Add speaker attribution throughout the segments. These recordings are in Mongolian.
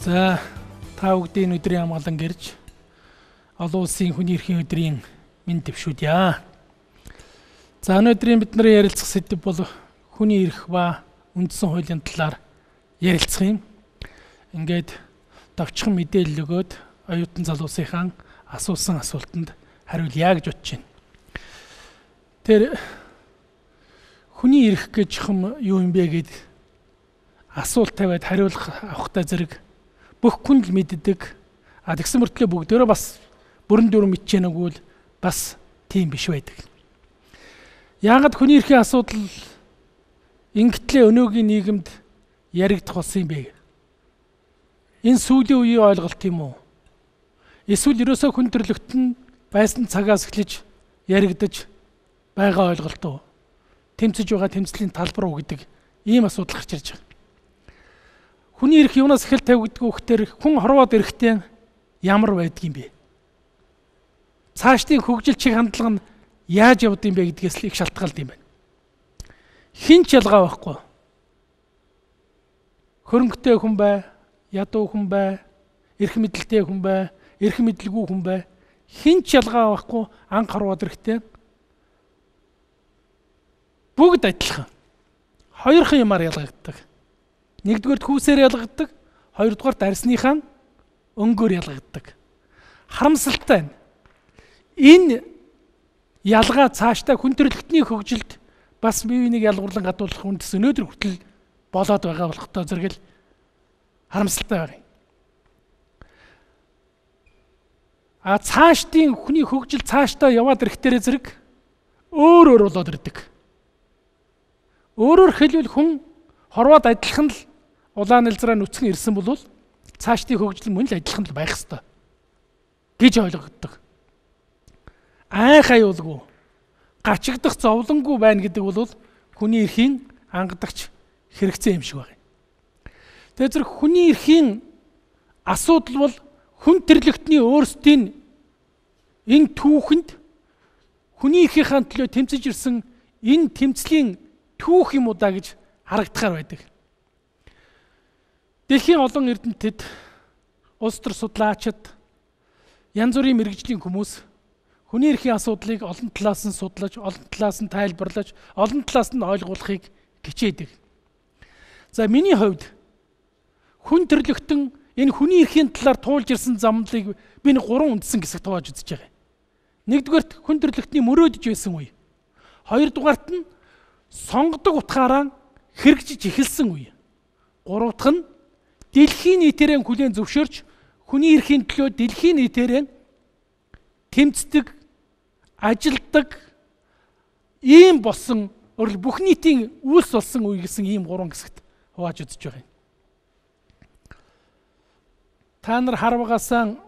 Speaker 1: За та бүгдийн өдрийн амгалан гэрж олон улсын хүний эрхийн өдрийн мэнд дэвшүүлье. За өнөөдрийн бидний ярилцах сэдэв бол хүний эрх ба үндсэн хуулийн талаар ярилцах юм. Ингээд товчхон мэдээлэл өгөөд оюутан залуусынхаа асуусан асуултанд хариулъя гэж бодож байна. Тэр хүний эрх гэж юм юу юм бэ гэд асуулт тавиад хариулах авахтай зэрэг бүх хүн л мэддэг. Тэгсэн мөртлөө бүгдөө бас бүрэн дүр мэдчихээнэг бол бас тийм биш байдаг. Яагаад хүний эрхийн асуудал ингэтлээ өнөөгийн нийгэмд яригдах болсон юм бэ? Энэ сүүлийн үеийн ойлголт юм уу? Эсвэл ерөөсөө хүн төрлөخت нь байсан цагаас эхлэж яригдаж байгаа ойлголт уу? Тэмцэж байгаа тэмцлийн талбар уу гэдэг ийм асуудал гарч ирж байгаа. Хүний эрх юунаас эхэл тавигддаг вөхтөр хүн хорвоод эрэхтэй ямар байдг юм бэ? Цаашдын хөгжил чиг хандлага нь яаж явд юм бэ гэдгээс л их шалтгаалт юм байна. Хин ч ялгаа байхгүй. Хөрөнгөтэй хүн бай, ядуу хүн бай, эрх мэдэлтэй хүн бай, эрх мэдлгүй хүн бай. Хин ч ялгаа байхгүй анх хорвоод эрэхтэй бүгд адилхан. Хоёрхан юмар ялгагддаг. Нэгдүгээр хүүсээр ялгагддаг, хоёрдугаар арсныхаа өнгөөр ялгагддаг. Харамсалтай нь энэ ялгаа цаашдаа хүн төрөлхтний хөгжилд бас бие биенийг ялгуурлан гадуулах үндэс өнөөдөр хүртэл болоод байгаа болохтой зэрэг харамсалтай байна. Цаашдын хүний хөгжил цаашдаа яваад ирэхтэрэ зэрэг өөр болоод ирдэг. Өөрөөр хэлбэл хүн хорвоод адилхан л улаан нэлзраа нүцгэн ирсэн бол цаашдын хөгжил мөн л адилхан л байх ёстой гэж ойлгогддог. Айхаюулгүй гачигдах зовлонгүй байна гэдэг бол хүний эрхийн ангадагч хэрэгцээ юм шиг байна. Тэгээд зэрэг хүний эрхийн асуудал бол хүн төрлөختний өөрсдийн энэ түүхэнд хүний эрхийнхаа төлөө тэмцэж ирсэн энэ тэмцлийн түүх юм уу да гэж харагдахаар байдаг. Дэлхийн олон эрдэмтэд, улс төр судлаачид, янз бүрийн мэргэжлийн хүмүүс хүний эрхийн асуудлыг олон талаас нь судлаж, олон талаас нь тайлбарлаж, олон талаас нь ойлгуулахыг хичээдэг. За миний хувьд хүн төрлөختөн энэ хүний эрхийн талаар туулж ирсэн замналыг би нэг 3 үндсэн хэсэгт хувааж үзэж байгаа. Нэгдүгээрт хүн төрлөختний мөрөөдөж байсан үе. Хоёрдугаарт нь сонгодог утгаараа хэрэгжиж эхэлсэн үе. Гурав дахь нь дэлхийн нийтээрээ хүлээн зөвшөөрч хүний эрхийн төлөө дэлхийн нийтээрээ тэмцдэг, ажилдаг ийм болсон бүх нийтийн үйлс болсон үе гэсэн ийм 3 хэсэгт хувааж үзэж байгаа юм. Та нар харвагаасаа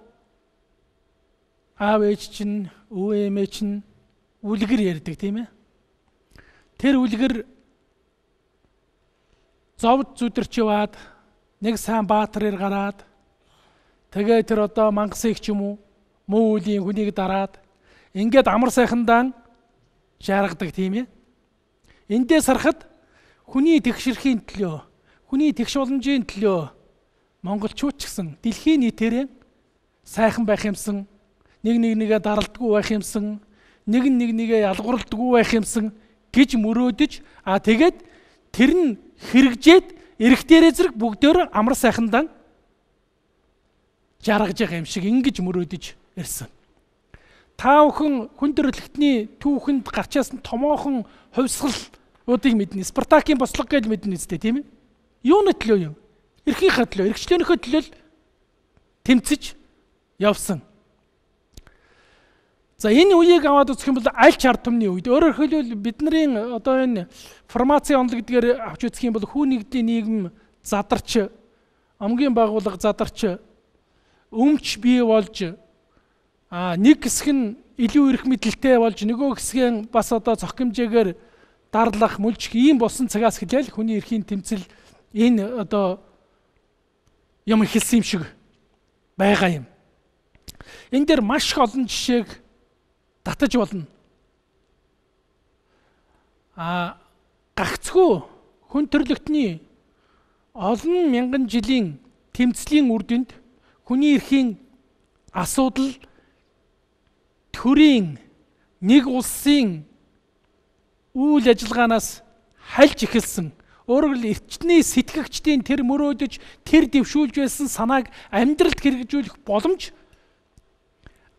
Speaker 1: аав ээж чинь, өвөө эмээ чинь үлгэр ярьдаг тийм ээ. Тэр үлгэр зовд зүдэрч яваад нэг сайн баатар ир гараад тэгээ тэр одоо мангас их ч юм уу муу үлийн хүнийг дараад ингээд амар сайхандаа жаргадаг тийм ээ. Эндээс харахад хүний тэгшэрхийн төлөө, хүний тэгш боломжийн төлөө монголчууд ч гэсэн дэлхийн нийтээрээ сайхан байх юмсан, нэгээ даралдаггүй байх юмсан, нэгээ ялгуурлдаггүй байх юмсан гэж мөрөөдөж тэгээд тэр нь хэрэгжээд эрэхтэрээ зэрэг бүгдөө амар сайхандаа жаргаж байгаа юм шиг ингэж мөрөөдөж ирсэн. Та бүхэн хүн төрлөختний түүхэнд гарчаас нь томоохон хувьсгалуудыг мэднэ. Спартакийн бослого гэж мэднэ үстэй тийм ээ. Юуны төлөө юм? Эрхийнхээ төлөө, эрхчлөөнийхөө төлөө тэмцэж явсан. За энэ үеийг аваад үзэх юм бол аль ч ард түмний үед өөрөөр хэлбэл бидний одоо энэ формацийн онол гэдгээр авч үзэх юм бол хүн нэгдлийн нийгэм задарч, омгийн байгууллага задарч, өмч бий болж нэг хэсэг нь илүү эрх мэдэлтэй болж нөгөө хэсэг нь бас одоо цох хэмжээгээр дарлах, мүлжих ийм болсон цагаас эхлээл хүний эрхийн тэмцэл энэ одоо юм хэлсэн юм шиг байгаа юм. Энэ дээр маш их олон жишээг татаж болно. Гагцгүй хүн төрлөختний олон мянган жилийн тэмцлийн үр дүнд хүний эрхийн асуудал төрийн нэг улсын үйл ажиллагаанаас хальж эхэлсэн. Өөрөөр хэлбэл эрчний сэтгэгчдийн тэр мөрөөдөж, тэр дэвшүүлж байсан санааг амьдралд хэрэгжүүлэх боломж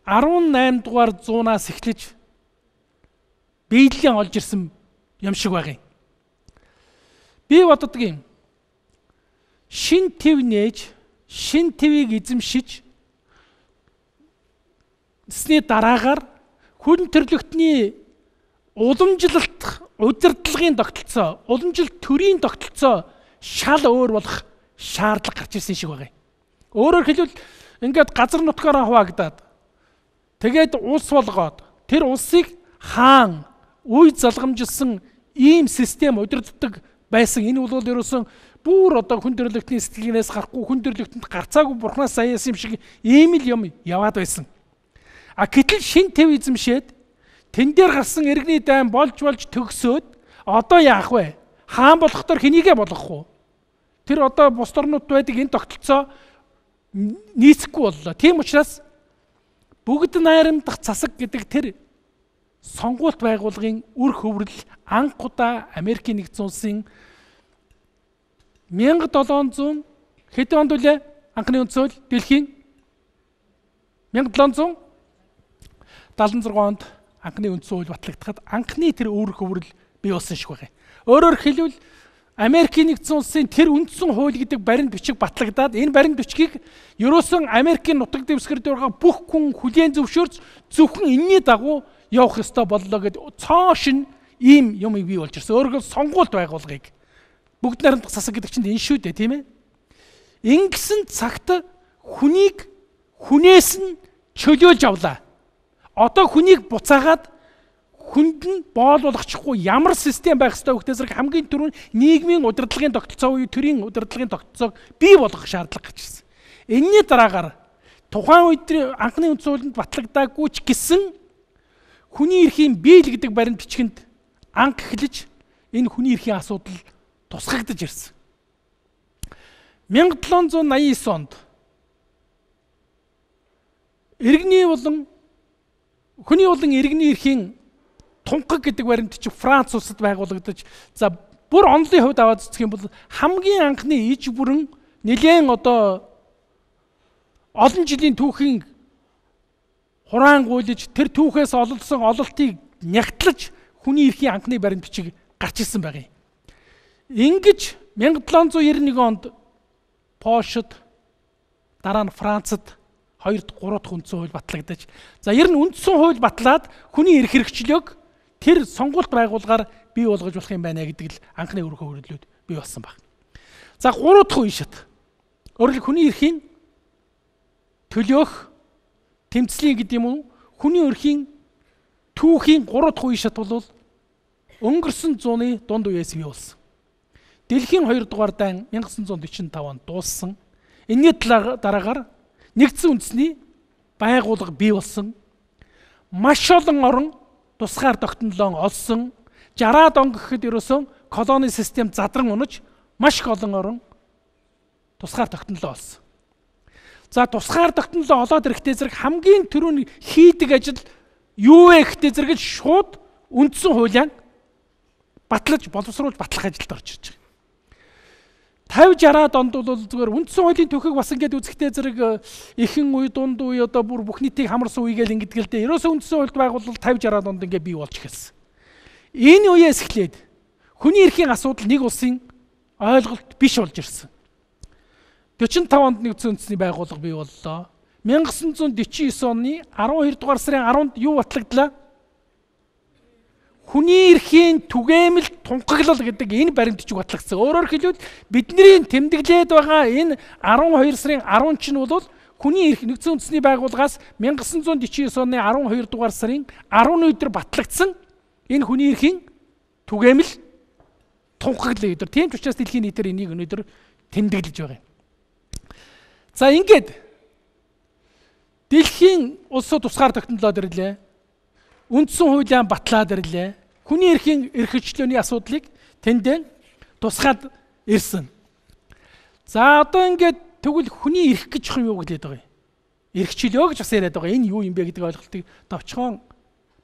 Speaker 1: 18 дугаар зуунаас эхлэж биелэн олж ирсэн юм шиг байгаа юм. Би боддог юм. Шин төв нээж, шин твийг эзэмшиж сны дараагаар хүн төрлөختний уламжлалт, удирдлагын тогтолцоо, уламжлалт төрийн тогтолцоо шал өөр болох шаардлага гарч ирсэн шиг байгаа юм. Өөрөөр хэлбэл ингээд газар нутгаараа хуваагдаад тэгээд улс болгоод тэр улсыг хаан үе залгамжилсан ийм систем удирддаг байсан. Энэ бол ерөөсөн бүр одоо хүн төрлөختний сэтгэлээс гарахгүй, хүн төрлөختөнд гарцаагүй бурхнаас саяасан юм шиг ийм л юм яваад байсан. Гэтэл шин төв эзэмшээд тэн дээр гарсан иргэний дайн болж төгсөөд одоо яах вэ? Хаан болохдоор хэнийгээ болгох уу? Тэр одоо бус орнууд байдаг энэ тогтолцоо нийцэхгүй боллоо. Тийм учраас бүгд найрамдах засаг гэдэг тэр сонгуульт байгууллагын үр хөврөл анх удаа Америкийн нэгдсэн улсын 1700 хэдэн онд үлээ анхны үндсөөл дэлхийн 1776 онд анхны үндсөөл батлагдахад анхны тэр үр хөврөл бий болсон шиг байна. Өөрөөр хэлбэл Америкийн нэгдсэн улсын тэр үндсэн хууль гэдэг баримт бичиг батлагдаад энэ баримт бичгийг ерөөсөн Америкийн нутаг дэвсгэр дээр байгаа бүх хүн хүлээн зөвшөөрч зөвхөн энэний дагуу явах ёстой боллоо гэд цоошин ийм юм бий болж ирсэн. Өөрөөр хэлбэл сонгуульт байгууллагыг бүгд найрамдах засаг гэдэг чинь энэ шүү дээ, тийм ээ. Ингэсэн цагт хүнийг хүнээс нь чөлөөлж авлаа. Одоо хүнийг буцаагаад хүнд нь боол болгочихгүй ямар систем байх ёстой вэ гэдэг зэрэг хамгийн түрүүнд нийгмийн удирдлагын тогтолцоо буюу төрийн удирдлагын тогтолцоог бий болгох шаардлага гарч ирсэн. Энэний дараагаар тухайн үед анхны үндсэн хуулинд батлагдаагүй ч гэсэн хүний эрхийн биел гэдэг баримт бичгэнд анх эхлэж энэ хүний эрхийн асуудал тусгагдж ирсэн. 1789 онд хүний болон иргэний эрхийн тунхаг гэдэг баримт бичиг Франц улсад байгуулагдаж, за бүр онлын хувьд аваад үзэх юм бол хамгийн анхны иж бүрэн нэлээд одоо олон жилийн түүхийн хураангуйлж тэр түүхээс олсон ололтыг нягтлаж хүний эрхийн анхны баримт бичиг гарч ирсэн байгаа юм. Ингэж 1791 онд Польшид, дараа нь Францад 2-3 дахь үндсэн хууль батлагдаж, за ер нь үндсэн хууль батлаад хүний эрх хэрэгчлөөг тэр сонгуульт байгууллагаар бий болгож болох юм байна гэдэг л анхны үр хөврөлүүд бий болсон баг. За 3 дахь үе шат. Өөрөлд хүний эрхийн төлөөх тэмцлийн гэдэг юм уу? Хүний эрхийн түүхийн 3 дахь үе шат бол өнгөрсөн зууны дунд үеэс бий болсон. Дэлхийн 2 дугаар дайн 1945 онд дууссан. Энэний дараагаар нэгдсэн үндэсний байгууллага бий болсон. Маш олон орн тусгаар тогтнолоо олсон. 60-аад он гэхэд ерөөсөн колони систем задран унаж маш их олон орн тусгаар тогтнолоо олсон. За тусгаар тогтнолоо олоод ирэхдээ зэрэг хамгийн түрүүний хийдэг ажил юу вэ гэхдээ зэрэг шууд үндсэн хуулиан батлаж боловсруулж батлах ажилд орж ирж байгаа. 50-60-аад онд бол зүгээр үндсэн хуулийн түүхийг бас ингээд үзэхдээ зэрэг эхэн үе, дунд үе одоо бүр бүх нийтийг хамарсан үе гэл ингэдэг л дээ. Ерөөсөө үндсэн хуульд байгуулвал 50-60-аад онд ингээд бий болж эхэлсэн. Энэ үеэс эхлээд хүний эрхийн асуудал нэг улсын ойлголт биш болж ирсэн. 45 онд нэгдсэн үндэсний байгууллага бий боллоо. 1949 оны 12 дугаар сарын 10-нд юу батлагдлаа? Хүний эрхийн түгээмэл тунхаглал гэдэг энэ баримт бичиг батлагдсан. Өөрөөр хэлбэл бидний тэмдэглээд байгаа энэ 12 сарын 10 чинь бол хүний эрх нэгдсэн үндэсний байгууллагаас 1949 оны 12 дугаар сарын 10 өдөр батлагдсан энэ хүний эрхийн түгээмэл тунхаглал өдөр. Тийм ч учраас дэлхийн нийтээр энийг өнөөдөр тэмдэглэж байгаа юм. За ингээд дэлхийн улсууд тусгаар тогтнолоод ирлээ. Үндсэн хуулиан батлаад ирлээ. Хүний эрхийн эрхчлөөний асуудлыг тэндээ тусгаад ирсэн. За одоо ингээд тэгвэл хүний эрх гэж юм юу гэдэг байгаа юм. Эрхчлөө гэж бас яриад байгаа. Энэ юу юм бэ гэдэг ойлголтыг товчхон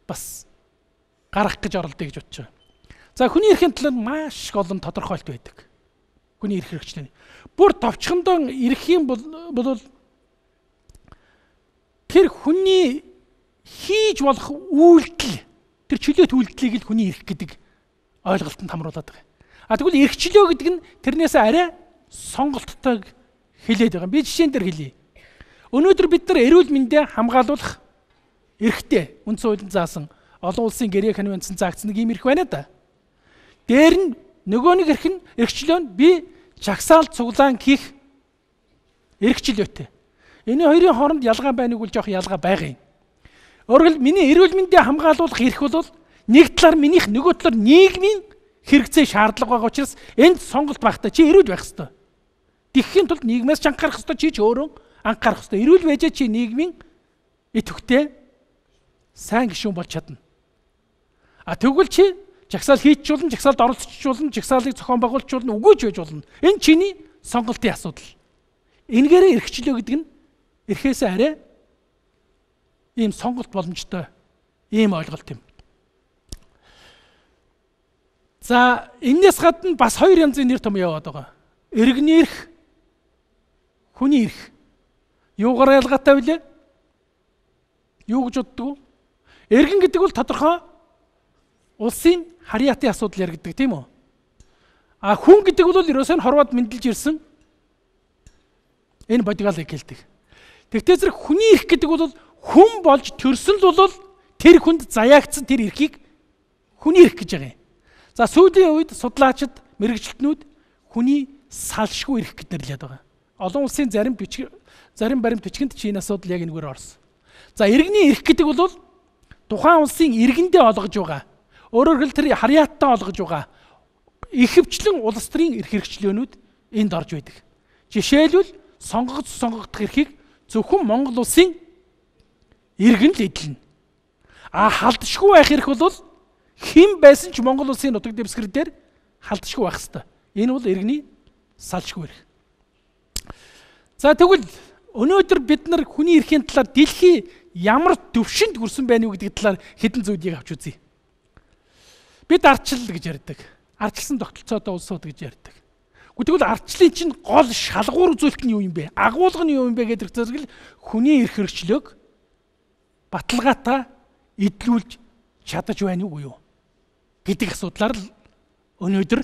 Speaker 1: бас гаргах гэж оролдъё гэж бодож байгаа. За хүний эрхийн талаар маш их олон тодорхойлт байдаг. Хүний эрх хэрэгчлээ. Бүр товчхондоо эрх юм бол тэр хүний хийж болох үйлдэл, тэр чөлөөт үйлдэлийг л хүний эрх гэдэг ойлголтод хамруулад байгаа. Тэгвэл эрхчлөө гэдэг нь тэрнээс арай сонголттойг хэлээд байгаа. Би жишээн дээр хэлье. Өнөөдөр бид нар эрүүл мэндэ хамгаалуулах эрхтэй. Үндсэн хуулинд заасан олон улсын гэрээ конвенцэнд заагдсан нэг юм эрх байна да. Дээр нь нөгөө нэг эрх нь эрхчлөө нь би жагсаал цуглаан хийх эрхчлөөтэй. Энэ хоёрын хооронд ялгаа байныг бол жоох ялгаа байгаа юм. Өөрөөр хэлбэл миний эрүүл мэндэ хамгаалуулах эрх бол нэг талаар минийх нөгөө талаар нийгмийн хэрэгцээ шаардлага байгаа учраас энд сонголт багтаа чи эрүүл байх ёстой. Тэгэхийн тулд нийгмээс ч анхаарах ёстой, чи ч өөрөө анхаарах ёстой. Эрүүл байжээ чи нийгмийн идэвхтэй сайн гишүүн болж чадна. Тэгвэл чи жагсаал хийчихүүлнэ, жагсаалд оролцчихуулна, жагсаалыг зохион байгуулчихуулна, үгүй ч байж болно. Энэ чиний сонголтын асуудал. Энэгээрээ эрхчлөө гэдэг нь эрхээсээ арай ийм сонголт боломжтой ийм ойлголт юм. За энэс гадна бас хоёр янзын нэр том яваад байгаа. Иргэний эрх, хүний эрх. Юугаар ялгаатай вэ? Юу гэж боддог вэ? Иргэн гэдэг бол тодорхой улсын харьяатын асуудал яригддаг тийм үү? Хүн гэдэг бол ерөөсөө хорвоод мэдлж ирсэн энэ бодигалыг хэлдэг. Тэгтээ зэрэг хүний эрх гэдэг бол хүн болж төрсөн л бол тэр хүнд заяагдсан тэр эрхийг хүний эрх гэж байгаа юм. За сүүлийн үед судлаачид, мэрэгчлэтнүүд хүний салшгүй эрх гэж нэрлэдэг байгаа. Олон улсын зарим баримт бичгэнд чи энэ асуудал яг энэгээр орсон. За иргэний эрх гэдэг бол тухайн улсын иргэндээ олгож байгаа. Өөрөөр хэлбэл тэр харьяаттай олгож байгаа ихэвчлэн улс төрийн эрх хэрэгчлөөнүүд энд орж байдаг. Жишээлбэл сонгогдох эрхийг зөвхөн Монгол улсын иргэн л эдлэнэ. Халдшгүй байх эрх бол хэн байсан ч Монгол улсын нутаг дэвсгэр дээр халдшгүй байх ёстой. Энэ бол иргэний салшгүй эрх. За тэгвэл өнөөдөр бид нар хүний эрхийн талаар дэлхий ямар төвшөнд хүрсэн байна уу гэдэг талаар хэдэн зүйлийг авч үзье. Бид ардчлал гэж ярьдаг. Ардчилсан тогтолцоотой улсууд гэж ярьдаг. Тэгвэл ардчлалын чинь гол шалгуур үзүүлэлт нь юу юм бэ? Агуулга нь юу юм бэ гэдэг зэрэг л хүний эрх хэрэгчлөөг баталгаатай эдлүүлж чадаж байна уу юу гэдэг асуудлаар л өнөөдөр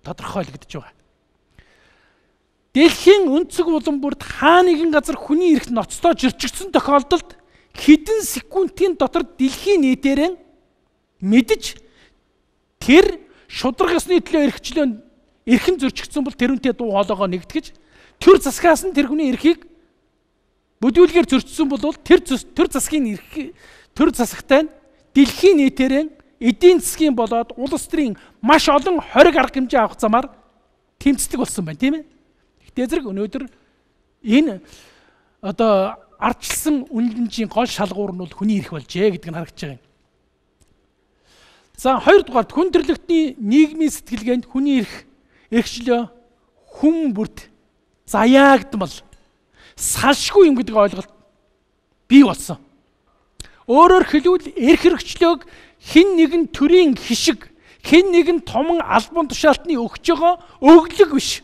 Speaker 1: тодорхойлогдож байгаа. Дэлхийн өнцөг улам бүрд хаа нэгэн газар хүний эрх ноцтой жирчигдсэн тохиолдолд хэдэн секундын дотор дэлхийн нийтээрээ мэдж тэр шударга ёсны төлөө эрхэн зөрчигдсөн бол тэрүүнтэй дуу хоолойгоо нэгтгэж төр засгаас нь тэр хүний эрхийг бүдүүлгээр зөрчсөн бол тэр засгийн эрх төр засагтай нь дэлхийн нийтээрээ эдийн засгийн болоод улс төрийн маш олон хориг арга хэмжээ авах замаар тэмцдэг болсон байна, тийм ээ. Тэгтээ зэрэг өнөөдөр энэ ардчилсан үнэлэмжийн гол шалгуур нь бол хүний эрх болжээ гэдэг нь харагдаж байгаа юм. За хоёрдугаар хүн төрлөختний нийгмийн сэтгэлгээнд хүний эрхчлөө хүн бүрт заяагдмал салшгүй юм гэдэг ойлголт бий болсон. Өөрөөр хэлбэл эрх хэрэгчлөөг хэн нэгэн төрийн хишиг, хэн нэгэн томон албан тушаалтны өгч байгаа өглөг биш.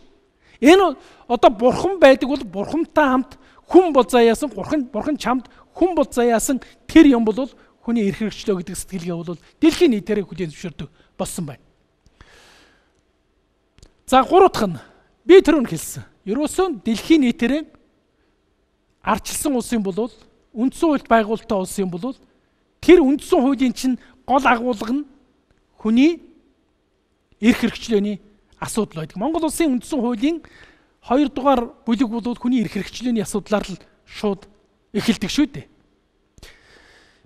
Speaker 1: Энэ бурхан байдаг бол бурхантай хамт хүн бол заяасан, бурхан чамд хүн бол заяасан тэр юм бол хүний эрх хэрэгчлөө гэдэг сэтгэлгээ бол дэлхийн нийтээр хүлээн зөвшөөрдөг болсон байна. За гурав дахь нь би түрүүн хэлсэн. Ерөөсөө дэлхийн нийтээр ардчилсан улсын бол үндсэн хуульд байгуулалттай улсын бол тэр үндсэн хуулийн чинь гол агуулга нь хүний эрх хэрэгчлөөний асуудал байдаг. Монгол улсын үндсэн хуулийн 2 дугаар бүлэг бол хүний эрх хэрэгчлөөний асуудлаар л шууд эхэлдэг шүү дээ.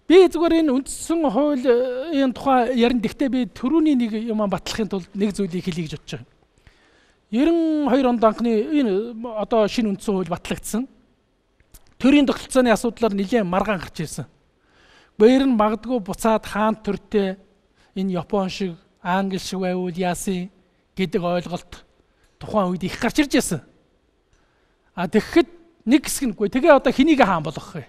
Speaker 1: Би зүгээр энэ үндсэн хуулийн тухай ярин гэхдээ би түрүүний нэг юм батлахын тулд нэг зүйлийг хэлье гэж бодож байгаа. 92 онд анхны энэ шинэ үндсэн хууль батлагдсан. Төрийн тогтолцооны асуудлаар нэлээд маргаан гарч ирсэн. Бээр нь магадгүй буцаад хаан төртэй энэ Япон шиг, Англи шиг байвал яасан гэдэг ойлголт тухайн үед их гарч ирж байсан. А тэгэхэд нэг хэсэг нэгүй. Тэгээ одоо хэнийг хаан болгох вэ?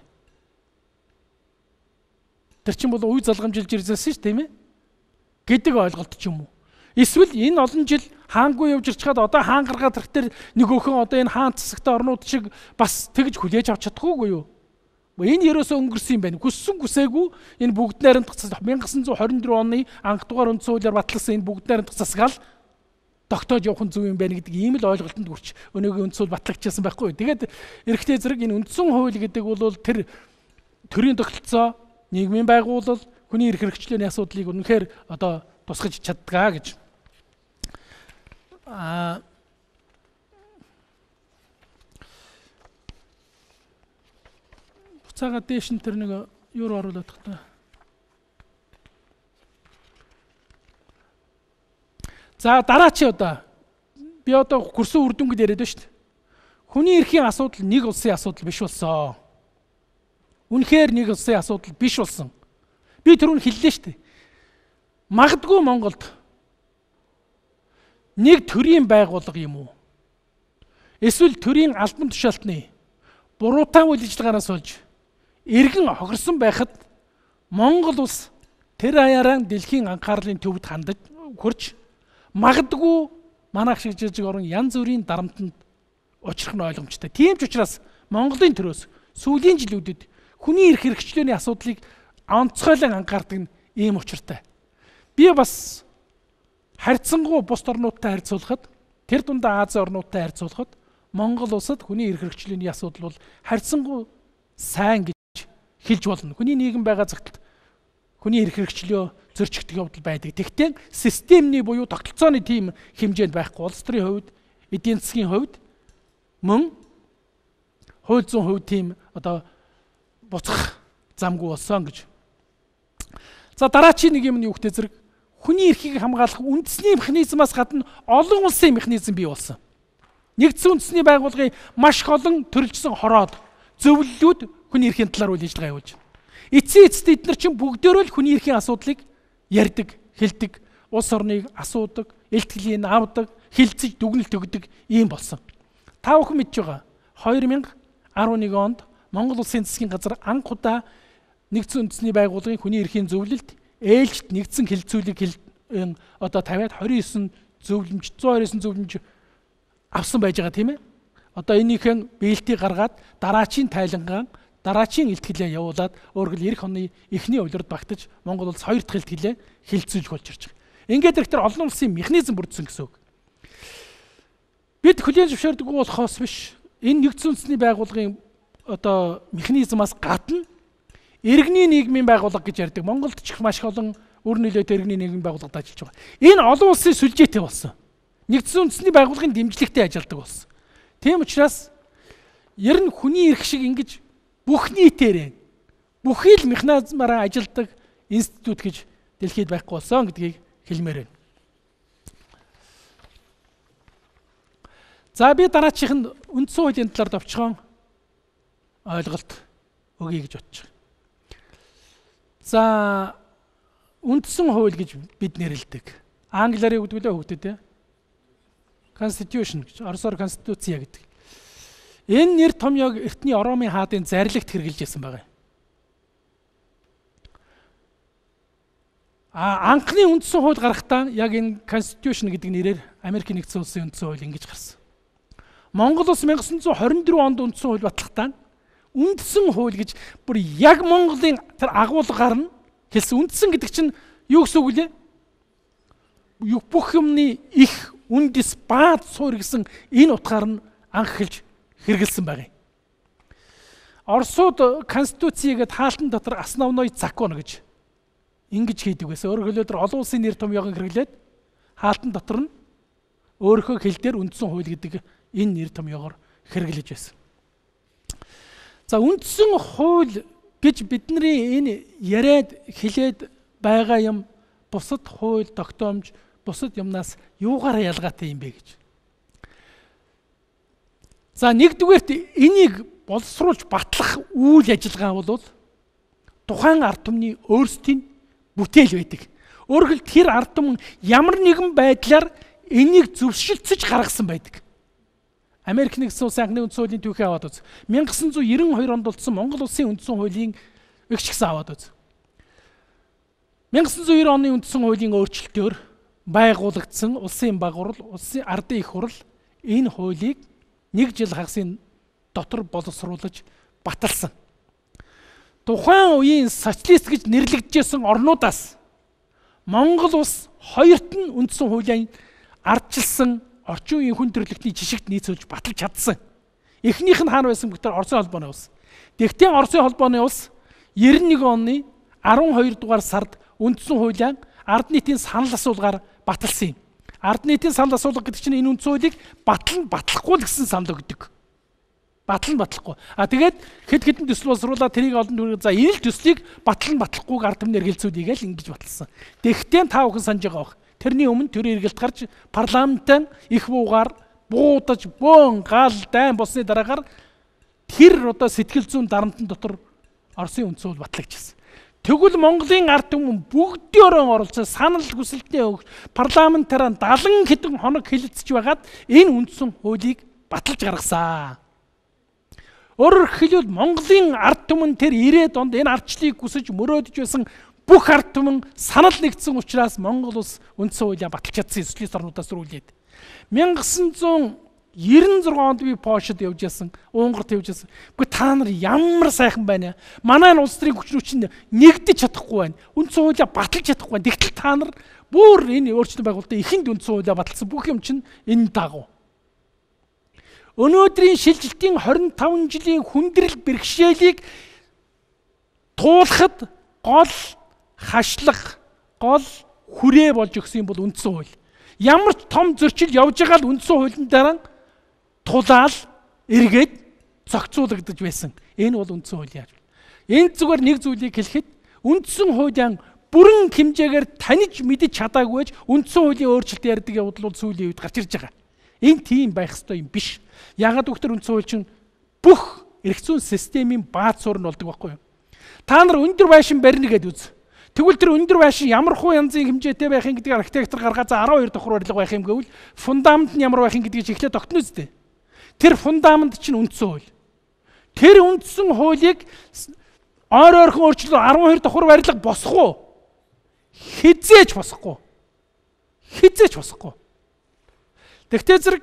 Speaker 1: Тэр чинь бол үе залгамжилж ирсэн шүү дээ, тийм ээ? Гэдэг ойлголт ч юм уу. Эсвэл энэ олон жил хаангүй явж ирчхад одоо хаан гаргаад тэрхтэр нэг өхөн одоо энэ хаан цэцэгтэй орнууд шиг бас тэгж хүлээж авч чадахгүй юу? Энэ ерөөсөө өнгөрсөн юм байна. Хүссэн хүсээгүй энэ бүгд найрамдах 1924 оны анх дугаар үндсэн хуулиар батласан энэ бүгд найрамдах засгаал тогтоож явах нь зөв юм байна гэдэг ийм л ойлголтод хүрч өнөөгийн үндсэн хууль батлагдчихсан байхгүй юу. Тэгээд эрэгтэй зэрэг энэ үндсэн хууль гэдэг бол тэр төрийн тогтолцоо, нийгмийн байгууллал, хүний эрх хэрэгчлээний асуудлыг үнэхээр одоо тусгаж чаддгаа гэж. Буцаага дээш нь тэр нэг юу оруулаад тахтаа. За дараа чи одоо би одоо хөрсөн үр дүнгид яриад байна шүү дээ. Хүний эрхийн асуудал нэг улсын асуудал биш болсон. Үнэхээр нэг улсын асуудал биш болсон. Би түрүүн хэллээ шүү дээ. Магадгүй Монголд нэг төрийн байгууллага юм уу? Эсвэл төрийн албан тушаалтны буруутай үйл ажиллагаараас болж иргэн хохирсон байхад Монгол улс тэр аяараа дэлхийн анхаарлын төвд хандаж хурж магадгүй манайх шиг жижиг орон янз бүрийн дарамтанд учрах нь ойлгомжтой. Тийм ч учраас Монголын төрөөс сүүлийн жилүүдэд хүний эрх хэрэгчлээний асуудлыг онцгойлон анхаардаг нь ийм учиртай. Би бас харьцангуй бус орнуудтай харьцуулахад тэр дундаа Ази орнуудтай харьцуулахад Монгол улсад хүний эрх хэрэгчлээний асуудал бол харьцангуй сайн гэж хэлж болно. Хүний нийгэм байгаа цагт хүний эрх хэрэгчлөө зөрчигдөх явдал байдаг. Тэгтээ системний буюу тогтолцооны тийм хэмжээнд байхгүй. Улс төрийн хувьд, эдийн засгийн хувьд мөн хууль зүйн хувьд тийм одоо буцах замгүй болсон гэж. За дараачийн нэг юм нь юу гэхтэй зэрэг хүний эрхийг хамгаалах үндэсний механизмаас гадна олон улсын механизм бий болсон. Нэгдсэн үндэсний байгууллагын маш олон төрөлжсөн хороод зөвлөлүүд хүний эрхийн талаар үйл ажиллагаа явуулж байна. Эцсийн эцэст эдгээр чинь бүгдөө л хүний эрхийн асуудлыг ярьдаг, хэлдэг, улс орныг асуудаг, илтгэлийн авдаг, хилцэж дүгнэлт өгдөг ийм болсон. Та бүхэн мэдж байгаа. 2011 онд Монгол Улсын засгийн газар анх удаа нэгдсэн үндэсний байгууллагын хүний эрхийн зөвлөлд ээлжид нэгдсэн хилцүүлэг одоо тавиад 29 зөвлөмж 129 зөвлөмж авсан байж байгаа тийм ээ. Одоо энийхэн бэлтийг гаргаад дараачийн тайлангаан дараачийн илтгэлээ явуулаад өөрөөр хэлбэл эх оны эхний улирд багтаж Монгол улс хоёр дахь илтгэлээ хилцүүлж болж ирж байгаа. Ингээд ирэхээр олон улсын механизм бүрдсэн гэсэн үг. Бид хүлээн зөвшөөрдөг болохоос биш энэ нэгдсэн үндэсний байгууллагын одоо механизмаас гадна иргэний нийгмийн байгууллага гэж ярьдаг. Монголд ч их маш олон үр нөлөөтэй иргэний нийгмийн байгууллагад ажиллаж байгаа. Энэ олон улсын сүлжээтэй болсон. Нэгдсэн үндэсний байгууллагын дэмжлэгтэй ажилладаг болсон. Тийм учраас ер нь хүний эрх шиг ингэж бүх нийтээрээ бүхий л механизмаараа ажилладаг институт гэж дэлхийд байхгүй болсон гэдгийг хэлмээр байна. За би дараачихын үндсэн хуулийн талаар товчхон ойлголт өгье гэж бодож байна. За үндсэн хууль гэж бид нэрлэдэг. Англиар юу гэдэг вэ хөгдөд те? Constitution гэж, оросоор конституция гэдэг. Энэ нэр томьёог эртний Ромын хаадын зарилэгт хэрэгжилжсэн байгаа. Анхны үндсэн хууль гарахдаа яг энэ Constitution гэдэг нэрээр Америкийн нэгдсэн улсын үндсэн хууль ингэж гарсан. Монгол улс 1924 онд үндсэн хууль батлахдаа үндсэн хууль гэж бүр яг Монголын тэр агуулгаар нь хэлсэн. Үндсэн гэдэг чинь юу гэсэн үг лээ? Бүх юмны их үндэс баад суур гэсэн энэ утгаар нь анх хэлж хэрэгэлсэн байна. Оросууд конституцийг таалтан дотор основной закон гэж ингэж хийдэг байсан. Өөрөөр хэлбэл олон улсын нэр томьёог хэрэглээд хаалтан дотор нь өөрийнхөө хэл дээр үндсэн хууль гэдэг энэ нэр томьёогоор хэрэглэж байсан. За үндсэн хууль гэж бидний энэ яриад хэлээд байгаа юм бусад хууль тогтоомж бусад юмнаас юугаараа ялгаатай юм бэ гэж. За нэгдүгээрт энийг боловсруулж батлах үйл ажиллагаа бол тухайн ард түмний өөрсдийн бүтээл байдаг. Өөрөөр хэлбэл тэр ард түмэн ямар нэгэн байдлаар энийг зөвшөлдсөж гаргасан байдаг. Америк нэгдсэн улсын анхны үндсэн хуулийн түүхээ аваад үз. 1992 онд болсон Монгол улсын үндсэн хуулийн эгчгсэн аваад үз. 1990 оны үндсэн хуулийн өөрчлөлтөөр байгуулагдсан улсын баг хурал, улсын ардын их хурал энэ хуулийг 1 жил хагасын дотор боловсруулж баталсан. Тухайн үеийн социалист гэж нэрлэгдэжсэн орнуудаас Монгол улс хоёрт нь үндсэн хуулийн ардчилсан орчин үеийн хүн төрөлхтний жишгт нийцүүлж баталж чадсан. Эхнийх нь хаана байсан гэхээр Оросын холбооны улс. Тэгтээ Оросын холбооны улс 91 оны 12 дугаар сард үндсэн хуулиан ард нийтийн санал асуулгаар баталсан юм. Ард нийтийн санал асуулга гэдэг чинь энэ үндсэн хуулийг батлахгүй л гэсэн санал өгдөг. Батлахгүй. Тэгээд хэд хэдэн төсөл боловсруулаад тэрийг олон төрөйг за энэ л төслийг батлахгүйг ард түмнэр хэлцүүлээ гэж ингэж баталсан. Тэгтээ та бүхэн санаж байгаа бох. Тэрний өмнө төр эргэлт гарч парламентын их буугаар буудаж бөөн гал дайн болсны дараагаар тэр одоо сэтгэл зүйн дарамтан дотор Оросын үндсэн хууль батлагдчихсан. Тэгвэл Монголын ард түмэн бүгдээрээ оролцож санал хүсэлтээ өгч парламентаараа 70 хэдэн хоног хэлэлцэж байгаад энэ үндсэн хуулийг баталж гаргасан. Өөрөөр хэлбэл Монголын ард түмэн тэр 90-ад онд энэ ардчлалыг хүсэж мөрөөдөж байсан бүх ард түмэн санал нэгдсэн учраас Монгол улс үндсэн хуулийг баталж чадсан социалист орнуудаас рүүлээд 1996 онд би Польшид явж ясан, Унгарт явж ясан. Гэхдээ та нар ямар сайхан байна. Манай улс төрийн хүчин нэгдэж чадахгүй байна. Үндсэн хуулийг баталж чадахгүй байна. Тэгтэл та нар бүр энэ өөрчлөлт байгуулалтын эхэнд үндсэн хуулийг баталсан бүх юм чинь энэ дагуу. Өнөөдрийн шилжилтийн 25 жилийн хүндрэл бэрхшээлийг туулахад гол хашлах, гол хүрээ болж өгсөн юм бол үндсэн хууль. Ямар ч том зөрчил явж байгаа л үндсэн хуулийн дараа тулаал эргээд зохицуулагдаж байсан. Энэ бол үндсэн хууль яаж вэ? Энэ зүгээр нэг зүйлийг хэлэхэд үндсэн хуулийн бүрэн хэмжээгээр таниж мэдэж чадаагүй ч үндсэн хуулийн өөрчлөлт ярьдаг явдал бол сүүлийн үед гарч ирж байгаа. Энэ тийм байх ёстой юм биш. Яагаад гэвэл үндсэн хууль чинь бүх эрх зүйн системийн бааз суурь нь болдог байхгүй юу? Та нар өндөр байшин барина гэдэг үз. Тэгвэл тэр өндөр байшин ямар хуу янзын хэмжээтэй байх юм гэдгийг архитектор гаргаад 12 давхар барилга байх юм гэвэл фундамент нь ямар байх юм гэдгийг эхлээд тогтно үстэй. Тэр фундамент чинь үндсэн хууль. Тэр үндсэн хуулийг ойрхон өөрчлөлт 12 давхар барилга босох уу? Хизээч босохгүй. Хизээч босохгүй. Тэгтээ зэрэг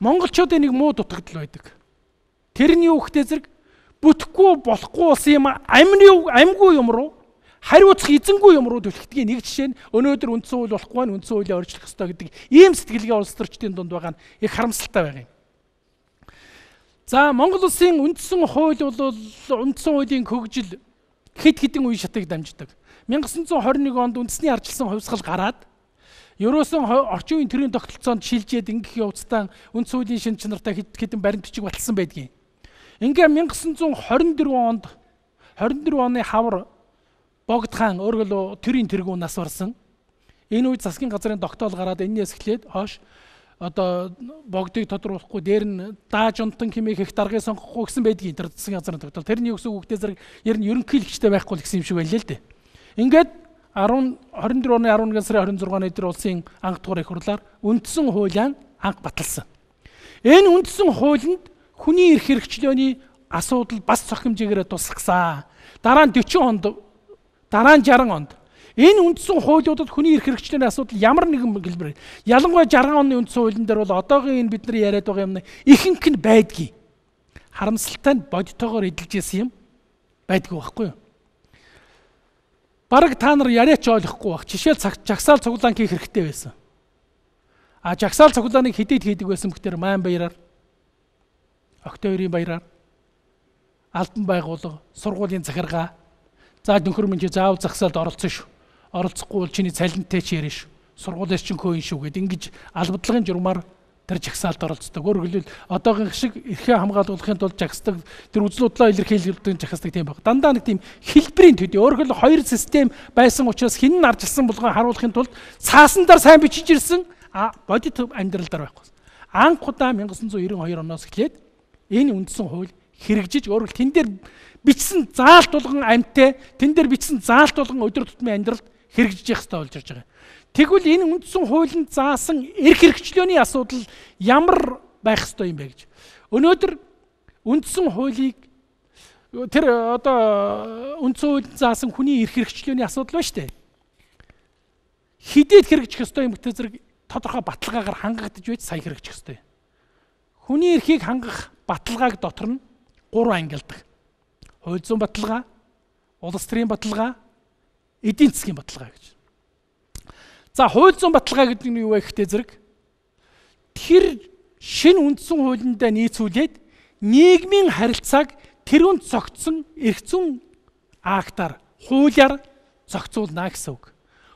Speaker 1: монголчуудын нэг муу дутагдал байдаг. Тэрний үгтэй зэрэг бүтэхгүй болохгүй болсон юм амьгүй юм руу хариуцах эзэнгүй юм руу түлхтгийн нэг жишээ нь өнөөдөр үндсэн хууль болохгүй байна, үндсэн хуулийг өөрчлөх ёстой гэдэг ийм сэтгэлгээ улс төрчдийн дунд байгаа нь их харамсалтай байгаа юм. За Монгол улсын үндсэн хууль бол үндсэн хуулийн хөгжил хэд хэдэн үе шатыг дамждаг. 1921 онд үндэсний ардчилсан хувьсгал гараад ерөөсөн орчин үеийн төрийн тогтолцоонд шилжээд ингэх явцдаа үндсэн хуулийн шинж чанартай хэд хэдэн баримт бичиг баталсан байдгийг. Ингээ 1924 онд 24 оны хавар Богд хаан өөргөлөө төрийн тэргүүн нас барсан. Энэ үед засгийн газрын тогтоол гараад энэс эхлээд хойш одоо богдыг тодруулахгүй дээр нь дааж унтан хэмээх их даргыг сонгохгүй гэсэн байдгийн тэр засгийн газрын тогтоол. Тэрний өсөг үгтэй зэрэг ер нь ерөнхийлөгчтэй байхгүй л гэсэн юм шиг байлаа л дээ. Ингээд 24 оны 11 сарын 26-ны өдөр улсын анх дугаар их хурлаар үндсэн хуулиан анх баталсан. Энэ үндсэн хуулинд хүний эрх хэрэгчлөөний асуудал бас цог хэмжээгээр тусгасан. Дараа нь 40 онд, дараа нь 60 онд энэ үндсэн хуулиудад хүний эрх хэрэгчлөөний асуудал ямар нэгэн хэлбэр. Ялангуяа 60 оны үндсэн хуулийн дээр бол одоогийн энэ бидний яриад байгаа юм ихэнх нь байдгийг. Харамсалтай нь бодитоогоор эдэлж ирсэн юм байдгүй байхгүй юу? Бараг та нар яриач ойлгохгүй баг. Жишээл жагсаал цуглаан хийх хэрэгтэй байсан. Жагсаал цуглааныг хэдийд хийдэг байсан бөхтөр Майн баяраар, Октябрийн баяраар, албан байгууллага, сургуулийн захиргаа, за нөхөр минь чи заавал загсаалд оролцсон шүү. Оролцохгүй бол чиний цалинтай ч ярина шүү. Сургуулиас чинь хөөе шүү гэд ингэж албадлагын журмаар тэр жагсаалд оролцдог. Өөрөөр хэлбэл одоогийн шиг эрхээ хамгаалуулахын тулд жагсдаг тэр үзлүүдлээ илэрхийлдэг жагсдаг тийм баг. Дандаа нэг тийм хэлбэрийн төдий. Өөрөөр хэлбэл хоёр систем байсан учраас хин нь арчилсан болгон харуулахын тулд цаасандаар сайн бичиж ирсэн бодит амьдралдаар байхгүй. Анх удаа 1992 оноос эхлээд энэ үндсэн хууль хэрэгжиж өөрөөр тэн дээр бичсэн заалт болгон амьтаа, тэн дээр бичсэн заалт болгон өдөр тутмын амьдралд хэрэгжиж явах хэрэгтэй болж ирж байгаа. Тэгвэл энэ үндсэн хуулинд заасан эрх хэрэгчлөөний асуудал ямар байх ёстой юм бэ гэж. Өнөөдөр үндсэн хуулийг тэр одоо үндсэн хууль заасан хүний эрх хэрэгчлөөний асуудал байна шүү дээ. Хидээд хэрэгжих ёстой юм гэдэг зэрэг тодорхой баталгаагаар хангагдаж байж сая хэрэгжих ёстой. Хүний эрхийг хангах баталгааг дотор нь 3 ангилдаг. Хууль зүйн баталгаа, улс төрийн баталгаа, эдийн засгийн баталгаа гэж. За хууль зүйн баталгаа гэдэг нь юу вэ гэхтэй зэрэг тэр шинэ үндсэн хуулиндаа нийцүүлээд нийгмийн харилцааг тэрүүнд зохицсон эрх зүйн актаар хуулиар зохицуулна гэсэн үг.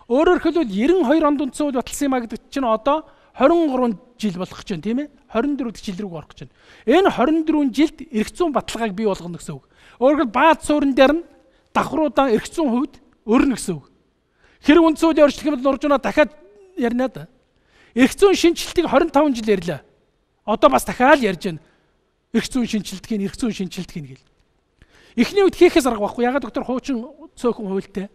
Speaker 1: Өөрөөр хэлбэл 92 онд үндсэн хууль баталсан юм а гэдэг чинь одоо 23 жил болох гэж байна, тийм ээ? 24 жил рүү орох гэж байна. Энэ 24 жилд эрх зүйн баталгааг бий болгоно гэсэн үг. Өөрөөр баад суурин дээр нь давхруудаан эрх зүйн хувьд өрнө гэсэн үг. Хэрэг үндсэн хуулийн орчлох юм бол нуржуна дахиад ярина да. Эрх зүйн шинжилтийг 25 жил ярьлаа. Одоо бас дахиад ярьж байна. Эрх зүйн шинжилтгийг гэл. Эхний үед хийхээс арга байхгүй. Ягаад доктор хуучин цөөхөн хуультай.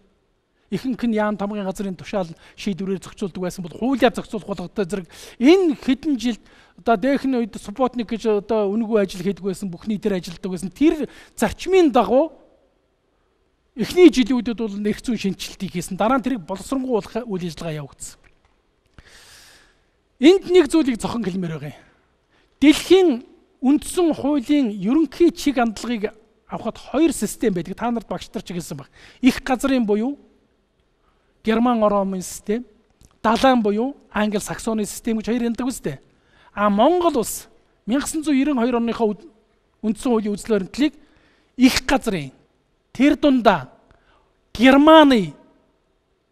Speaker 1: Ихэнх нь яам тамгын газрын тушаал шийдвэрээр зохицуулдаг байсан бол хуулиар зохицуулах болготой зэрэг энэ хэдэн жилд одоо дээхний үед Спутник гэж одоо үнэгүй ажил хийдэг байсан, бүхний дээр ажилладаг байсан. Тэр зарчмын дагуу эхний жилүүдэд бол эрх зүйн шинжилтийг хийсэн. Дараа нь тэрийг боловсронгуй үйл ажиллагаа явагдсан. Энд нэг зүйлийг зохон хэлмээр байгаа юм. Дэлхийн үндсэн хуулийн ерөнхий чиг хандлагыг авахад 2 систем байдаг. Та нарт багш нар ч хэлсэн баг. Их газрын буюу Герман Ромын систем, далайн буюу Англи Саксоны систем гэж 2 яндаг үстэй. Монгол улс 1992 оныхоо үндсэн хуулийн үзэл баримтлалыг их газрын тэр дундаа Германы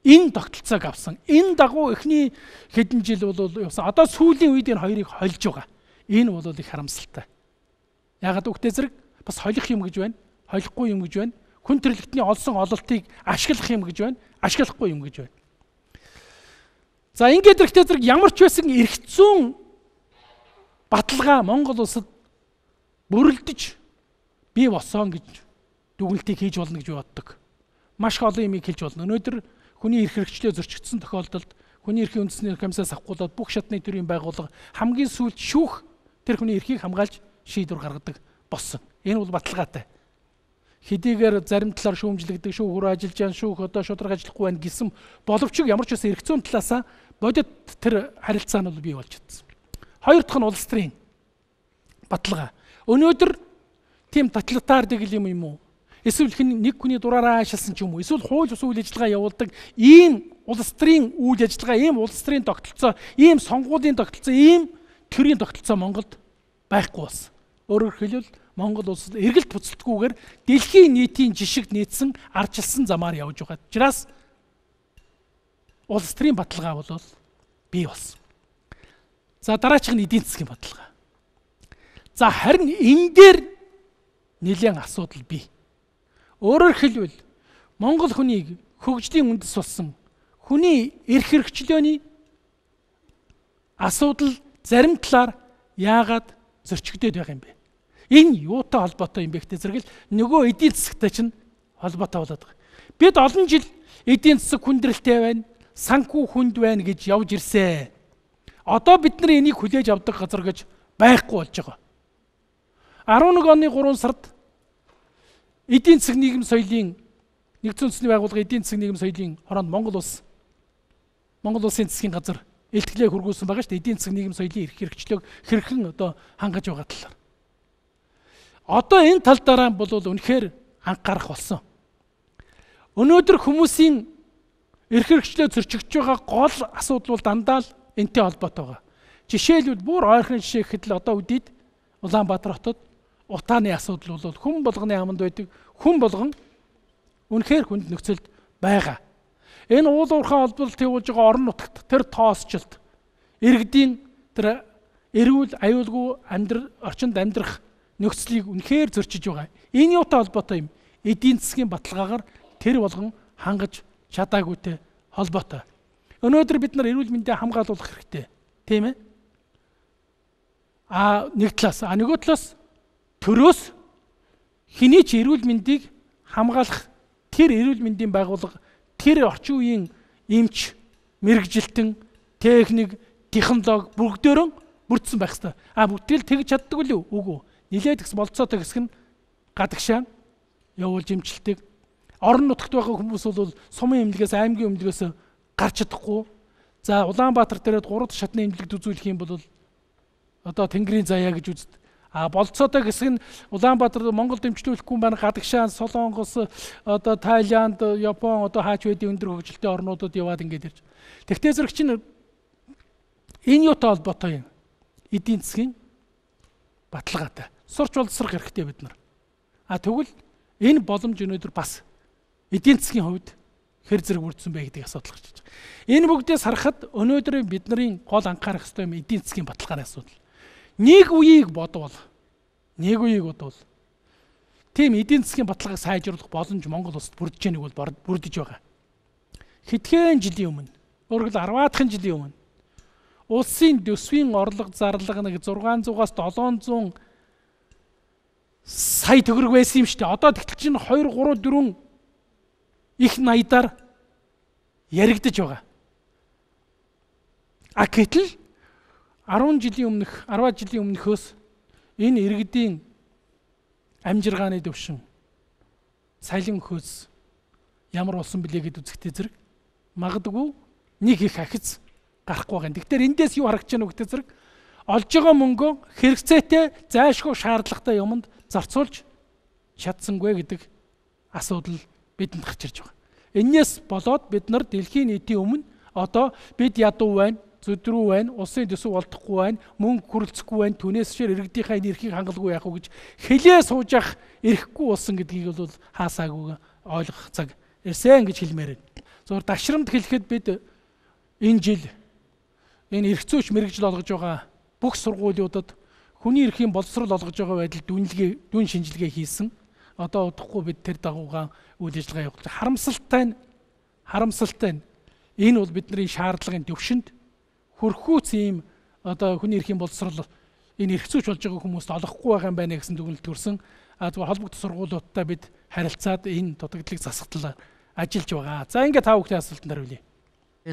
Speaker 1: энэ тогтолцоог авсан. Энэ дагуу эхний хэдэн жил бол явсан. Одоо сүүлийн үед энэ хоёрыг холж байгаа. Энэ бол их харамсалтай. Ягаад үгтэй зэрэг бас холих юм гэж байна, холихгүй юм гэж байна. Хүн төрөлхтний олсон ололтыг ашиглах юм гэж байна, ашиглахгүй юм гэж байна. За ингээд ирэхтэй зэрэг ямар ч байсан эрх зүйн баталгаа Монгол улсад бүрэлдэж бий болсон гэж дүгнэлтийг хийж болно гэж боддог. Маш олон юмыг хэлж болно. Өнөөдөр хүний эрх хэрэгчлөө зөрчигдсөн тохиолдолд хүний эрхийн үндэсний комиссаас авахгүйд бүх шатны төрийн байгууллага хамгийн сүүлд шүүх тэр хүний эрхийг хамгаалж шийдвэр гаргадаг болсон. Энэ бол баталгаатай. Хэдийгээр зарим талаар шүүмжлэгдэг, шүүх хөрөө ажиллаж яан, шүүх одоо шударга ажиллахгүй байна гэсэн боловч ямар ч байсан эрх зүйн талаасаа бодит тэр харилцаа нь бол бий болж чадсан. Хоёр дахь нь улс төрийн баталгаа. Өнөөдөр тийм тоталитар гэх юм уу? Эсвэл нэг хүний дураараа ашигласан ч юм уу? Эсвэл хууль бус үйл ажиллагаа явуулдаг ийм улс төрийн үйл ажиллагаа, ийм улс төрийн тогтолцоо, ийм сонгуулийн тогтолцоо, ийм төрийн тогтолцоо Монголд байхгүй болсон. Өөрөөр хэлбэл Монгол улс эргэлт буцалтгүйгээр дэлхийн нийтийн жишгт нийцсэн ардчилсан замаар явж байгаа. Учираас улс төрийн баталгаа бол бий болсон. За дараачих нь эдийн засгийн баталгаа. За харин энэ дээр нэлээд асуудал бий. Өөрөөр хэлбэл Монгол хүнийг хөгжлийн үндэс болсон хүний эрх хэрэгчлөөний асуудал зарим талаар яагаад зөрчигдөд байгаа юм бэ? Энэ юутай холбоотой юм бэ гэдэг зэрэг нөгөө эдийн засагтай чинь холбоотой болоод байгаа. Бид олон жил эдийн засаг хүндрэлтэй байна, санхүү хүнд байна гэж явж ирсэн. Одоо бид нар энийг хүлээж авдаг газар гэж байхгүй болж байгаа. 11 оны 3 сард эдийн засаг нийгэм соёлын нэгдсэн үндэсний байгууллага эдийн засаг нийгэм соёлын хороонд Монгол улсын засгийн газар илтгэлээ хургуулсан байгаа шүү дээ. Эдийн засаг нийгэм соёлын эрх хэрэгчлөөг хэрхэн одоо хангаж байгаа талаар. Одоо энэ тал дараа бол үнэхээр анхаарах болсон. Өнөөдөр хүмүүсийн эрх хэрэгчлөө зөрчигдөж байгаа гол асуудал бол дандаа л энтэй холбоотой байгаа. Жишээлбэл бүр ойрхон жишээ гэхэд л одоо үдийд Улаанбаатар хотод утааны асуудал бол хүн болгоны аманд байдаг. Хүн болгон үнэхээр хүнд нөхцөлд байгаа. Энэ уул уурхай холболт явуулж байгаа орон нутагт тэр тоосчлт иргэдийн тэр эрүүл аюулгүй орчинд амьдрах нөхцөлийг үнэхээр зөрчиж байгаа. Энэ юутай холбоотой юм? Эдийн засгийн баталгаагаар тэр болгон хангаж чадаагүйтэй холбоотой. Өнөөдөр бид нар эрүүл мэндийг хамгаалуулах хэрэгтэй. Тийм ээ? Нэг талаас, нөгөө талаас төрөөс хэний ч эрүүл мэндийг хамгаалах тэр эрүүл мэндийн байгууллага тэр орчин үеийн эмч, мэрэгжилтэн, техник, технологи бүгдөө бүрдсэн байх хэрэгтэй. Бүтээл тэгж чаддаг үлээ үгүй. Нилээд гис болцоотой хэсэг нь гадагшаа явуулж имчилдэг. Орон нутагт байгаа хүмүүс бол сумын эмнэлгээс аймгийн эмнэлгээс гарч чадахгүй. За Улаанбаатар дээрээ 3 шатны эмнэлэгт үзүүлэх юм бол одоо Тэнгэрийн заяа гэж үздэг. Болцоотой хэсэг нь Улаанбаатар Монголд эмчлүүлэхгүй байна. Гадагшаа Солонгос, одоо Тайланд, Япон, одоо хаач байдгийн өндөр хөгжилтэй орнуудад яваад ингэж ирж. Тэгтээ зэрэг чинь энэ юутай холбоотой юм. Эдийн засгийн баталгаатай. Сурч боловсрох хэрэгтэй бид нар. Тэгвэл энэ боломж өнөөдөр бас эдийн засгийн хувьд хэр зэрэг бүрдсэн бэ гэдэг асуудал гарч ирж байгаа. Энэ бүгдээс харахад өнөөдөр бидний гол анхаарах ёстой юм эдийн засгийн баталгааны асуудал. Нэг үеийг бодвол тийм эдийн засгийн баталгааг сайжруулах боломж Монгол улсад бүрдэж байгааг бол бүрдэж байгаа. Хэдхэн жилийн өмнө, өөрөөр хэлбэл 10-аад жилийн өмнө улсын төсвийн орлого зарлага нэг 600-аас 700 сая төгрөг байсан юм шүү дээ. Одоо тэгтэл чинь 2, 3, 4 их наядаар яригдж байгаа. Гэтэл 10 жилийн өмнөхөөс энэ иргэдийн амжиргааны төвшин сайлан хөөс ямар болсон бэлээ гэд үзэхдээ зэрэг магадгүй нэг их ахиц гарахгүй байгаа. Тэгэхээр эндээс юу харагдаж байна вэ гэдэг зэрэг олж байгаа мөнгөө хэрэгцээтэй зайлшгүй шаардлагатай юмд зарцуулж чадсангүй гэдэг асуудал бидэнд гарч ирж байгаа. Энээс болоод бид нар дэлхийн нийтийн өмнө одоо бид ядуу байна, зүдрүү байна, улсын төсөв олдохгүй байна, мөнгө хүрэлцэхгүй байна, түнээс шир иргэдийнхээ эрхийг хангалгүй яах вэ гэж хэлээ сууж явах эрхгүй болсон гэдгийг бол хаасаагүй ойлгох цаг ирсэн гэж хэлмээр байна. Зөвхөн дашрамд хэлэхэд бид энэ жил энэ эрх зүйч мэрэгжил олгож байгаа бүх сургуулиудад хүний эрхийн боловсрол олгож байгаа байдал дүн шинжилгээ хийсэн. Одоо удахгүй бид тэр дагуугаан үйл ажиллагаа явуулж харамсалтай нь энэ бол бидний шаардлагын төвшөнд хөрхүүц ийм одоо хүний эрхийн боловсрол энэ эрх зүйч болж байгаа хүмүүст олохгүй байгаа юм байна гэсэн дүгнэлт төрсөн. Зүгээр холбогдох сургуулиудтай бид харилцаад энэ дутагдлыг засагтлаар ажиллаж байгаа. За ингээд та бүхний асуултанд хариулъя.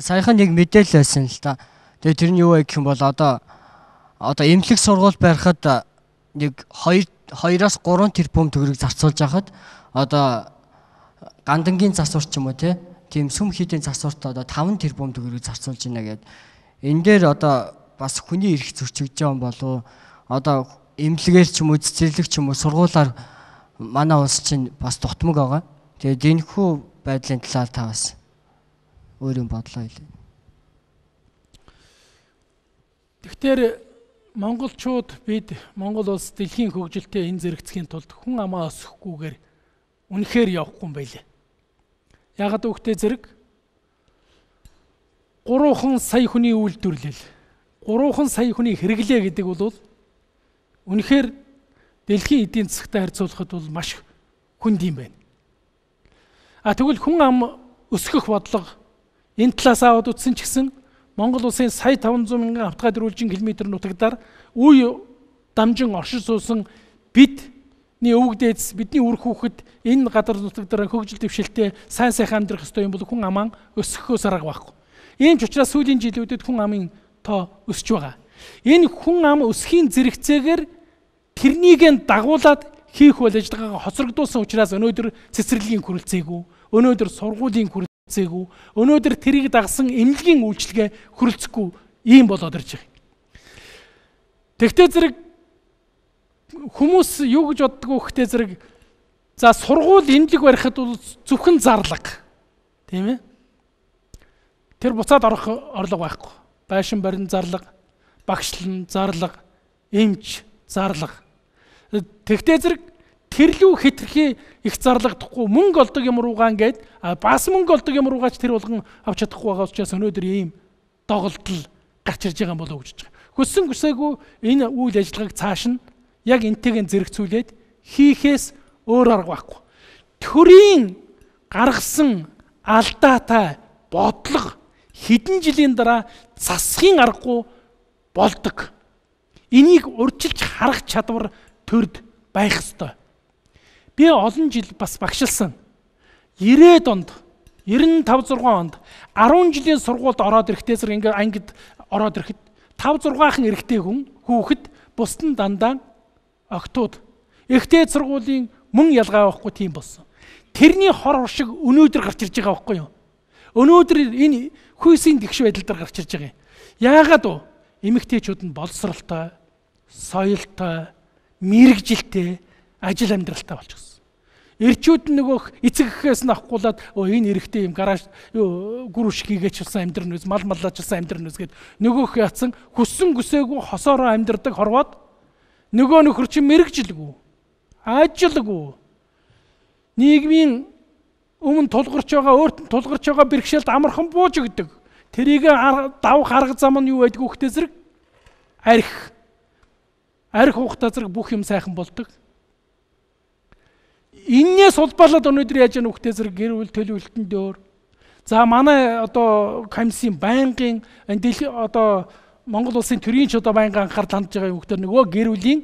Speaker 2: Саяхан нэг мэдээлэл байсан л та. Тэгээ тэр нь юу вэ гэх юм бол одоо эмнэлэг сургууль барихад нэг 2-аас 3 тэрбум төгрөг зарцуулж байхад одоо гандангийн засвар ч юм уу тийм сүм хийдийн засварт одоо 5 тэрбум төгрөг зарцуулж байна гэд. Энэ дээр одоо бас хүний эрх зөрчигдөж байгаа юм болов одоо эмнэлгээр ч юм уу цэцэрлэг ч юм уу сургуулаар манай улс чинь бас дутмаг байгаа. Тэгээд энэхүү байдлын талаар та бас өөрийн бодлоо хэлээ.
Speaker 1: Тэгэхээр монголчууд бид Монгол улс дэлхийн хөгжилтэй энэ зэрэгцхийн тулд хүн амаа өсөхгүйгээр үнэхээр явахгүй юм байлээ. Ягаад гэвэл зэрэг 3 сая хүний үйлдвэрлэл, 3 сая хүний хэрэглээ гэдэг бол үнэхээр дэлхийн эдийн засагтай харьцуулахад бол маш хүнд юм байна. Тэгвэл хүн ам өсгөх бодлого энэ талаас аваад утсан ч гэсэн Монгол улсын сая 500 мянган автгай дөрвөлжин километр нутагтаар үе дамжин оршин суусан бидний өвөг дээдс бидний үр хүүхэд энэ гадар нутагтаар хөгжил дэвшилтэй сайн сайхан амьдрах ёстой юм бол хүн аман өсөхөөс арга байхгүй. Ийм ч учраас сүүлийн жилүүдэд хүн амын тоо өсөж байгаа. Энэ хүн ам өсөхийн зэрэгцээгээр тэрнийг дагуулад хийх үйл ажиллагаагаа хоцрогдуулсан учраас өнөөдөр цэцэрлэгийн хүрэлцээгүй, өнөөдөр сургуулийн хүрэлцээгүй, өнөөдөр тэрийг дагсан эмнэлгийн үйлчилгээ хүрэлцэхгүй ийм болоод ирж байгаа. Тэгтээ зэрэг хүмүүс юу гэж боддог вэ гэхтээ зэрэг за сургууль эмнэлэг барихад бол зөвхөн зарлага тийм ээ. Тэр буцаад орох орлого байхгүй. Байшин барин зарлага, багшлан зарлага, эмч зарлага. Тэгтээ зэрэг тэрлүү хэтэрхий их зарлагдахгүй мөнгө олдог юм руугаа ингээд бас мөнгө олдог юм руугаач тэр болгон авч чадахгүй байгаа учраас өнөөдөр ийм доголдол гарч ирж байгаа болов уу гэж байгаа. Хүссэн хүсээгүй энэ үйл ажиллагааг цааш нь яг энтэйгэн зэрэгцүүлээд хийхээс өөр арга байхгүй. Төрийн гаргасан алдаатай бодлого хэдэн жилийн дараа засахын аргагүй болдог. Энийг урьдчилж харах чадвар төрд байх ёстой. Би олон жил бас багшилсан. 90-ад онд, 95-6 онд 10 жилийн сургуульд ороод ирэхдээ зэрэг ингээд ангид ороод ирэхэд 5 6хан эрэгтэй хүн хүүхэд бусд нь дандаа октод. Эхтэй сургуулийн мөн ялгаа авахгүй тийм болсон. Тэрний хор шиг өнөөдөр гарч ирж байгаа байхгүй юу? Өнөөдөр энэ хүйсийн тэгш байдал дээр гарч ирж байгаа юм. Яагаад вэ? Эмэгтэйчүүд нь боловсралтай, соёлтой, мэрэгжилтэй, ажил амьдралтай болчихсон. Эрчүүд нь нөгөө эцэг эхээс нь авахгүйлаад энэ эрэгтэй юм гараж гүрүш хийгээчсэн амьдрын үз, мал маллаачсан амьдрын үз гэд нөгөөх яатсан хүссэн хүсээгүй хосоороо амьдрдаг хорвоод нөгөө нөхөр чинь мэрэгжилгүй, ажилгүй. Нийгмийн өмнө тулгарч байгаа, өөрт нь тулгарч байгаа бэрхшээлд амархан бууж өгдөг. Тэрийг давах арга зам нь юу байдаг хөхтэй зэрэг? Арх хуухтай зэрэг бүх юм сайхан болдог. Иннээс улбалаад өнөөдөр яаж яах хөхтэй зэрэг гэр бүл төлөвлөлтөнд дөр. За манай одоо комиссийн байнгын одоо Монгол улсын төрийн ч одоо байнгын анхаарал хандж байгаа хөхтөр нөгөө гэр бүлийн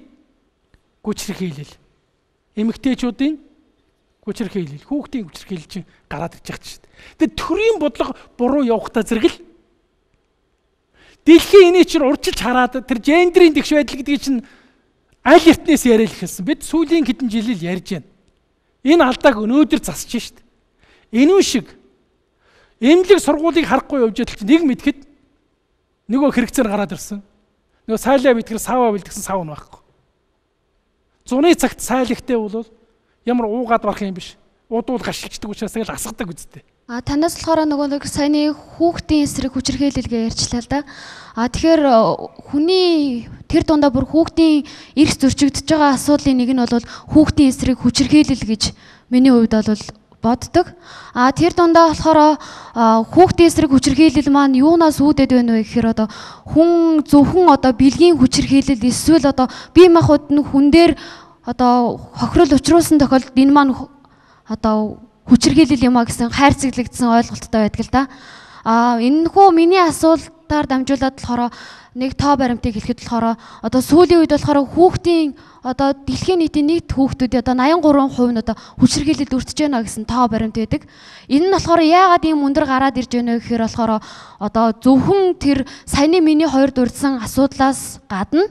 Speaker 1: хүчирхийлэл. Эмэгтэйчүүдийн хүчирхийлэл, хүүхдийн хүчирхийлэл чинь гараад ирж байгаа шүү дээ. Тэгээд төрийн бодлого буруу явахтаа зэрэг л дэлхийн энийг чинь урьдчилж хараад тэр гендрийн тэгш байдал гэдгийг чинь аль эртнээс яриад эхэлсэн. Бид сүүлийн хэдэн жилийн ярьж байна. Энэ алдааг өнөөдөр засаж шít. Энэ шиг эмнэлэг сургуулийг харахгүй явж идэл нэг мэдхэд нөгөө хэрэгцээр гараад ирсэн. Нөгөө сайлаа битгэр саваа бэлдгсэн сав нь байхгүй. Зуны цагт сайлагтай бол ямар уугаад барах юм биш. Удууд гашилчдаг учраас тэгэл асгадаг үсттэй.
Speaker 3: Танаас болохоор нөгөө саяны хүүхдийн эсрэг хүчирхийлэлгээ ярьчлаа л да. Тэгэхээр хүний тэр дундаа бүр хүүхдийн эрх зөрчигдөж байгаа асуудлын нэг нь бол хүүхдийн эсрэг хүчирхийлэл гэж миний хувьд бол боддог. Тэр дундаа болохоор хүүхдийн эсрэг хүчирхийлэл маань юунаас үүдээд байна вэ гэхээр одоо хүн зөвхөн одоо бэлгийн хүчирхийлэл эсвэл одоо бие махбод нь хүн дээр одоо хохирол учруулсан тохиолдолд энэ маань одоо хүчирхийлэл юм а гэсэн хайрцаглагдсан ойлголттой байдаг л да. Энэхүү миний асуултаар дамжуулаад болохоор нэг тоо баримтыг хэлэхэд болохоор одоо сүүлийн үед болохоор хүүхдийн одоо дэлхийн нийтийн нийт хүүхдүүдийн одоо 83% нь одоо хүчирхийлэлд өртөж байна гэсэн тоо баримт байдаг. Энэ нь болохоор яагаад ийм өндөр гараад ирж байна вэ гэхээр болохоор одоо зөвхөн тэр саяны миний хоёр дурдсан асуудлаас гадна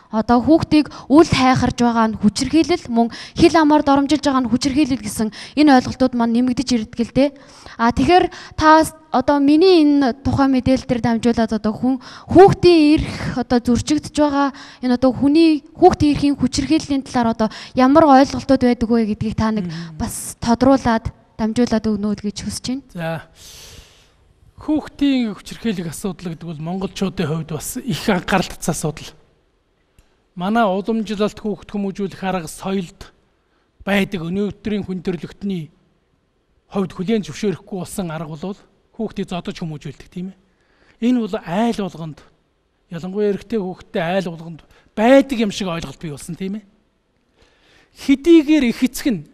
Speaker 3: одоо хүүхдийг үл хайхарж байгаа нь хүчирхийлэл, мөн хил амаар доромжилж байгаа нь хүчирхийлэл гэсэн энэ ойлголтууд маань нэмэгдэж ирдэг л дээ. Тэгэхээр та одоо миний энэ тухайн мэдээлэл дээр дамжуулаад одоо хүүхдийн эрх одоо зөрчигдөж байгаа энэ одоо хүүхдийн эрхийн хүчирхийллийн талаар одоо ямар ойлголтууд байдаг вэ гэдгийг та нэг бас тодруулаад дамжуулаад өгнө гэж хүсэж байна.
Speaker 1: За. Хүүхдийн хүчирхийлэх асуудал гэдэг бол монголчуудын хувьд бас их анхаарал татсан асуудал. Манай уламжлалт хүүхд хүмүүжүүлэх арга соёлд байдаг өнөөдрийн хүн төрөлхтний хувьд хүлээн зөвшөөрөхгүй болсон арга бол хүүхдийг зодож хүмүүжүүлдэг тийм ээ. Энэ бол айл болгонд ялангуяа эрэгтэй хүүхдтэй айл болгонд байдаг юм шиг ойлголт бий болсон тийм ээ. Хэдийгээр их эцэг нь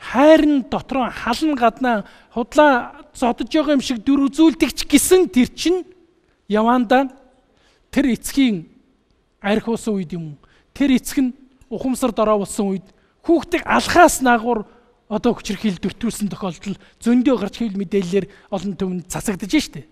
Speaker 1: хайрын дотроо халан гаднаа худлаа зодож байгаа юм шиг дүр үзүүлдэг ч гэсэн тэр чинь явандаа тэр эцгийн арх уусан үед юм. Тэр эцэг нь ухамсар дороо болсон үед хүүхдийг алхаас наагур одоо хүчирхийлэл дөртүүлсэн тохиолдол зөндөө гарч хэвлэл мэдээллээр олон төвөнд цацагдаж штэ.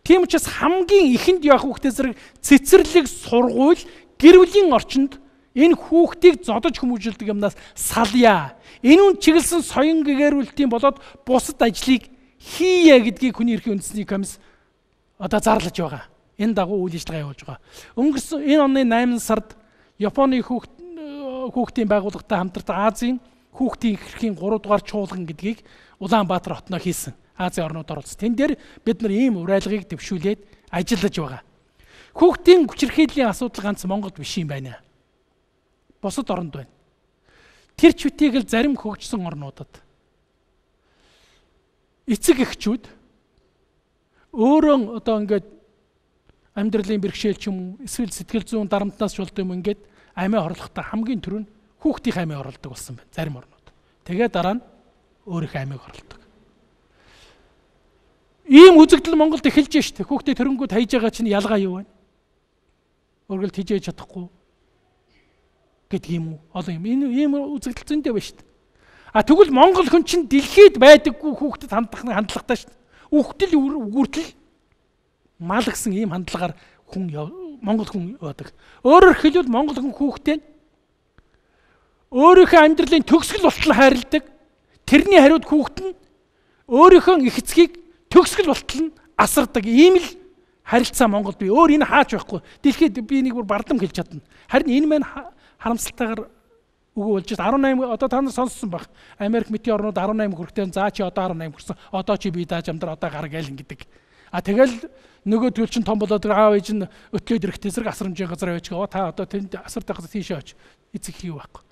Speaker 1: Тийм учраас хамгийн ихэнд явах хүүхдээ зэрэг цэцэрлэг сургууль гэр бүлийн орчинд энэ хүүхдийг зодож хүмүүжүүлдэг юмнаас салъя. Энэ үн чиглэсэн соён гэгэрүүлтийн болоод бусад ажлыг хийе гэдгийг хүний эрхийн үндэсний комисс одоо зарлаж байгаа. Энэ дагуу үйл ажиллагаа явуулж байгаа. Өнгөрсөн энэ оны 8 сард Японы хүүхдийн байгууллагатай хамтарч Азийн хүүхдийн эрхийн 3 дугаар чуулган гэдгийг Улаанбаатар хотноо хийсэн. Азийн орнууд оролцсон. Тэн дээр бид нар ийм урайлгыг дэвшүүлээд ажиллаж байгаа. Хүүхдийн хүчирхийллийн асуудал ганц Монголд биш юм байна. Бусад оронд байна. Тэр ч үтийг л зарим хөгжсөн орнуудад эцэг эхчүүд өөрөө одоо ингээд амьдралын бэрхшээл ч юм уу эсвэл сэтгэл зүйн дарамтнаас шулд юм ингээд амиа орлохтой хамгийн түрүү нь хүүхдийн амиа орлдог болсон байна зарим орнууд. Тэгээд дараа нь өөрийнхөө амиаг орлдог. Ийм үзэгдэл Монголд эхэлж штэ. Хүүхдээ төрөнгүүд хайж байгаа чинь ялгаа юу вэ? Өргөлт хийж чадахгүй гэдэг юм уу? Олон юм. Энэ ийм үзэгдэл зөндөө байна штэ. Тэгвэл Монгол хүн чинь дэлхийд байдаггүй хүүхдэд хандах хандлагатай штэ. Хүүхдэл үгүртэл мал гэсэн ийм хандлагаар хүн Монгол хүн байдаг. Өөрөөр хэлбэл монгол хүн хүүхдээ өөрийнхөө амьдралын төгсгөл болтол хайрладаг. Тэрний хариуд хүүхэд нь өөрийнхөө их эцгийг төгсгөл болтол нь асардаг. Ийм л харилцаа Монголд бий. Өөр энэ хаач байхгүй. Дэлхийд би нэг бүр бардам хэлж чадна. Харин энэ мань харамсалтайгаар үгүй болж 18 одоо та нар сонссон баг. Америк метеорнууд 18 хүрэхтэй заа чи одоо 18 хүрсэн. Одоо чи би дааж амдар одоо гар гээл ингэдэг. Тэгэл нөгөө төрөл чин том болоод аав ээж нь өтлөөд ирэхтэй зэрэг асрамжийн газар явж байгаа. Та одоо тэнд асар тахс тийшээ оч. Эцэг хийв байхгүй.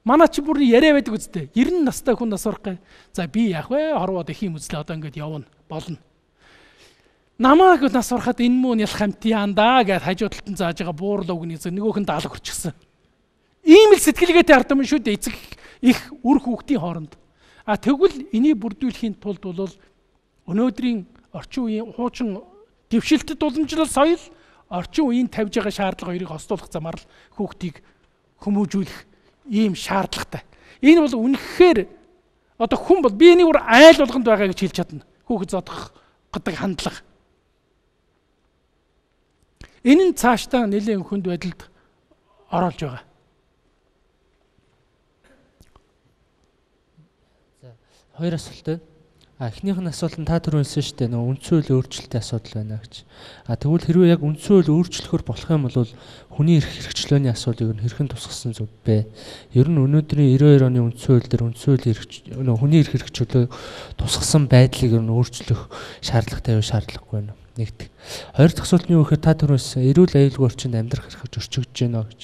Speaker 1: Манай чи бүр яриа байдаг үстэй. 90 настай хүн нас орох гай. За би яах вэ? Хорвоод их юм үзлээ одоо ингэж явна. Болно. Намааг нас ороход энэ мөн ялах хамт яандаа гэж хажуу талд нь зааж байгаа буурлаа үгний зөв нөгөөх нь даалга хүрчихсэн. Ийм л сэтгэлгээтэй ардам шүү дээ эцэг их үр хүүхдийн хооронд. Тэгвэл энийг бүрдүүлэхийн тулд бол өнөөдрийн орчин үеийн хуучин дэвшилтэд уламжлал соёл орчин үеийн тавьж байгаа шаардлага хоёрыг хослуулах замаар л хүүхдийг хүмүүжүүлэх ийм шаардлагатай. Энэ бол үнэхээр одоо хүн бол би энийг бүр айл болгонд байгаа гэж хэлж чадна. Хүүхэд зодох гэдэг хандлага. Энэ нь цаашдаа нэлээд хүнд байдалд оролж байгаа.
Speaker 4: Хоёр асуулт байна. Эхнийх нь асуулт нь та түрүү хэлсэн шүү дээ. Нөгөө үндсэн хуулийн өөрчлөлтийн асуудал байна гэж. Тэгвэл хэрвээ яг үндсэн хуулийг өөрчлөхөөр болох юм бол хүний эрх хэрэгчлөөний асуудлыг хэрхэн тусгасан зүг бэ? Ер нь өнөөдрийн 92 оны үндсэн хууль дээр үндсэн хуулийн хүний эрх хэрэгчлөө тусгасан байдлыг ер нь өөрчлөх шаардлагатай юу, шаардлагагүй байна уу? Нэгт. Хоёр дахь асуулт нь юу гэхээр та түрүү хэлсэн эрүүл аюулгүй орчинд амьдрах хэрэг зөрчигдөж байна гэж.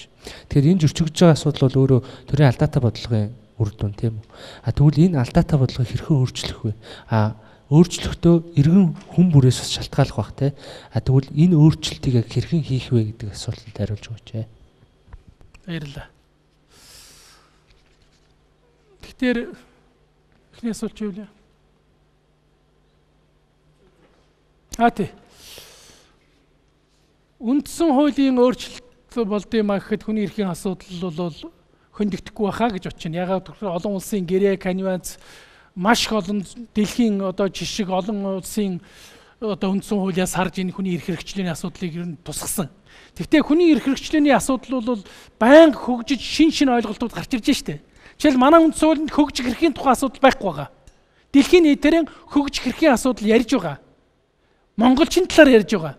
Speaker 4: Тэгэхээр энэ зөрчигдөж байгаа асуудал бол өөрөө төрийн алдаатай бодлогын үр дүн тийм үү. Тэгвэл энэ алдаатай бодлогыг хэрхэн өөрчлөх вэ? Өөрчлөхдөө иргэн хүн бүрээс бас шалтгааллах бах те. Тэгвэл энэ өөрчлөлтийг хэрхэн хийх вэ гэдэг асуултанд хариулж өгөөч.
Speaker 1: Баярлалаа. Тэгэхээр эхний асуулт юу вэ? Тий. Үндсэн хуулийн өөрчлөлт болдгийм гэхэд хүний эрхийн асуудал бол хөндөгдөхгүй байхаа гэж бодож байна. Ягаад гэвэл олон улсын гэрээ конвенц маш их олон дэлхийн одоо жишг олон улсын одоо үндсэн хуулиас харж энэ хүний эрх хэрэгчлээний асуудлыг ер нь тусгасан. Гэхдээ хүний эрх хэрэгчлээний асуудал бол байнга хөгжиж шин ойлголтууд гарч ирж штэ. Жишээл манай үндсэн хуулинд хөгжих эрхийн тухай асуудал байхгүй байгаа. Дэлхийн нийтээрээ хөгжих эрхийн асуудал ярьж байгаа. Монголчин талаар ярьж байгаа.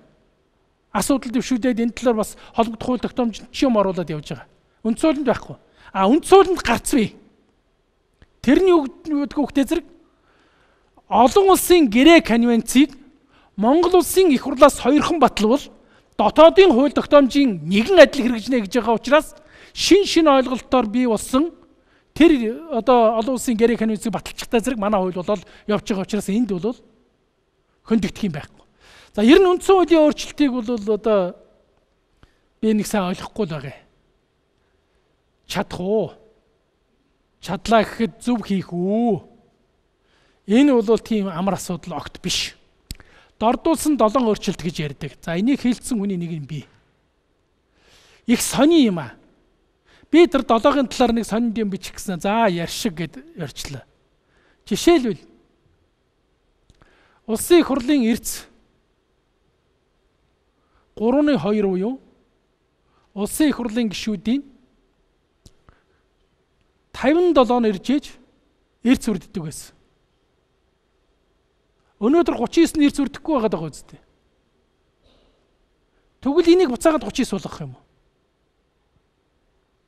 Speaker 1: Асуудал дэвшүүлээд энэ талаар бас холбогдох хууль тогтоомжид юм оруулаад явж байгаа. Үндсэн хуулинд байхгүй. Үндсэн хуулинд гарцвээ. Тэрний үгтэй зэрэг олон улсын гэрээ конвенцийг Монгол улсын их хурлаас хоёрхан баталвал дотоодын хууль тогтоомжийн нэгэн адил хэрэгжинэ гэж байгаа учраас шин ойлголтоор бий болсон тэр одоо олон улсын гэрээ конвенцийг баталчихтай зэрэг манай хууль болол явж байгаа учраас энд бол хөндөгдөх юм байхгүй. За ер нь үндсэн хуулийн өөрчлөлтийг бол одоо би нэг сайн ойлгохгүй л байгаа. Чадах уу? Чадлаа гэхэд зөв хийх үү? Энэ бол тийм амар асуудал огт биш. Дордуулсан 7 өөрчлөлт гэж ярьдаг. За энийг хэлсэн хүний нэг нь би. Их сони юм аа. Би тэр 7-ын талаар нэг сонинд юм бичих гэсэн. За яршиг гэд ярьчлаа. Жишээлбэл улсын их хурлын эрдэс 3.2 буюу улсын их хурлын гишүүдийн 57 иржээж эрдэс үрддэг байсан. Өнөөдөр 39 эрдэс үрдэхгүй байгаа даа үстэй. Тэгвэл энийг буцаагаад 39 болгох юм уу?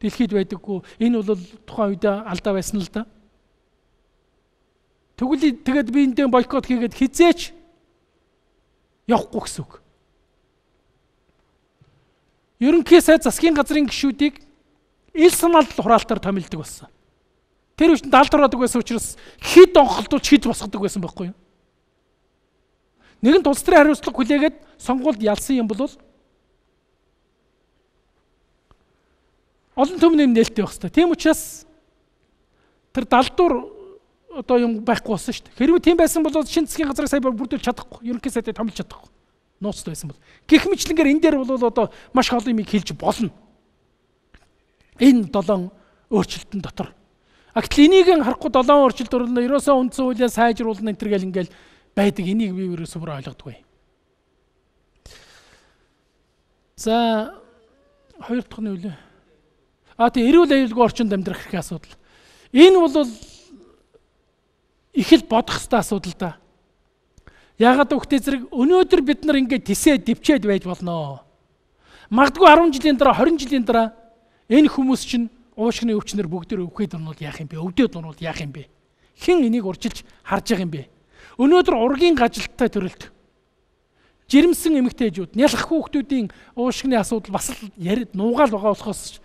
Speaker 1: Дэлхийд байдаггүй. Энэ бол тухайн үед алдаа байсан л да. Тэгвэл тэгээд би эндээ бойкот хийгээд хизээч явахгүй гэсэн үг. Ерөнхий сайд засгийн газрын гишүүдийг ил санаал хураалтаар томилдог болсон. Тэр үчинд алд ороодаг байсан учраас хэд онголдуулж хэд босгодог байсан байхгүй юу? Нэгэн улс төрийн хариуцлага хүлээгээд сонгуульд ялсан юм бол олон түмний нээлттэй байх хэрэгтэй. Тийм учраас тэр далдуур одоо юм байхгүй болсон шүү дээ. Хэрвээ тийм байсан бол шинэ засгийн газрыг сайн бүрдүүлж чадахгүй, ерөнхий сайдыг томилж чадахгүй. Нууцтай байсан бол. Гэх мэтлэнгээр энэ дээр бол одоо маш олон юмыг хэлж болно. Энэ 7 өөрчлөлтөн дотор. Гэтэл энийг харахгүй 7 өөрчлөлт оруулна, ерөөсөө үндсэн хуулиа сайжруулна энэ төр гэл ингээл байдаг. Энийг би ерөөсөө бүр ойлгодгүй. За хоёр дахь нь юу вэ? Тэг эрүүл аюулгүй орчинд амьдрах хэрэг асуудал. Энэ бол их л бодох ёстой асуудал да. Яагаад гэвэл зэрэг өнөөдөр бид нар ингээд тисээ дэвчээд байж болно. Магадгүй 10 жилийн дараа 20 жилийн дараа энэ хүмүүс чинь уушгины өвчнөр бүгдөө өвхөд орнууд яах юм бэ? Өвдөд орнууд яах юм бэ? Хэн энийг урьдчилж харж байгаа юм бэ? Өнөөдөр ургийн гажилттай төрөлт жирэмсэн эмэгтэйчүүд нялх хүүхдүүдийн уушгины асуудал бас л яриад нуугаал байгаа болохоос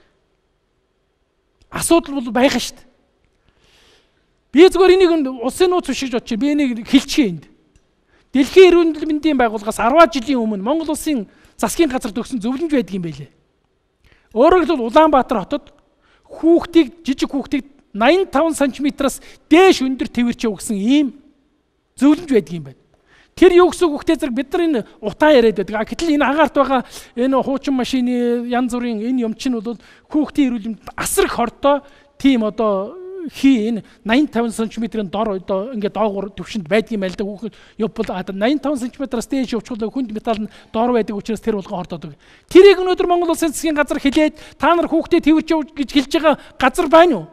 Speaker 1: асуудал бол байгаа шүү дээ. Би зүгээр энийг улсын нууц биш гэж бодож байна. Би энийг хэлчихье энд. Дэлхийн эрүүл мэндийн байгууллагаас 10 жилийн өмнө Монгол улсын засгийн газар төгсөн зөвлөмж байдаг юм байлээ. Өөрөөр хэлбэл Улаанбаатар хотод жижиг хүүхдийг 85 см-аас дээш өндөр тэвэрч өгсөн ийм зөвлөмж байдаг юм байна. Тэр юу гэсэн үг вэ? Бид нар энэ утаа яриад байдаг. Гэтэл энэ агаарт байгаа энэ хуучин машины янз бүрийн энэ юм чинь бол хүүхдийн эрүүл мэнд асар их хортой тийм энэ 85 см-ийн дор ингээд доогуур төвшөнд байдаг юм байл да. Хүүхэд явбал 85 см-аас дээш явчихвал хүнд металл нь дор байдаг учраас тэр болгон хордоодог. Тэрийг өнөөдөр Монгол Улсын засгийн газар хэлээд та нар хүүхдээ тэвэрч яв гэж хэлж байгаа газар байна уу?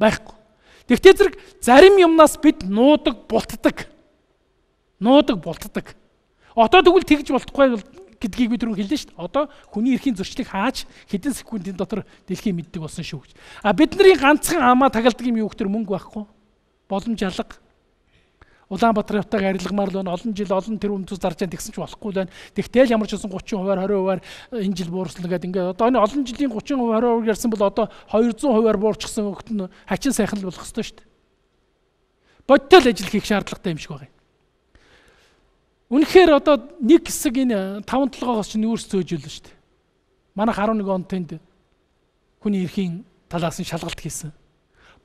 Speaker 1: Байхгүй. Тэгтээ зэрэг зарим юмнаас бид нуудаг, бултдаг. Одоо тэгвэл тэгж болтугай гэдгийг би түрүү хэллээ шүү дээ. Одоо хүний эрхийн зөрчлийг хааж хэдэн секундын дотор дэлхийн мэддэг болсон шүү гэж. Бидний ганцхан амаа тагалдаг юм юу гэхээр мөнгө байхгүй. Боломж алга. Улаанбаатар явтайг арилгамаар л байна. Олон жил олон тэр өмцөс зарж яан тэгсэн ч болохгүй л байна. Тэгтэл ямар ч байсан 30%, 20% энэ жил буурсан гэдэг ингээд одоо энэ олон жилийн 30%, 20% ярьсан бол одоо 200% буурчихсан хөлт нь хачин сайхан л болох ёстой шүү дээ. Бодтол ажил хийх шаардлагатай юм шиг байна. Үнэхээр одоо нэг хэсэг энэ 5-7-оос чинь нүүрс зөөжүүлнэ шүү дээ. Манайх 11 онд тэнд хүний эрхийн талаас нь шалгалт хийсэн.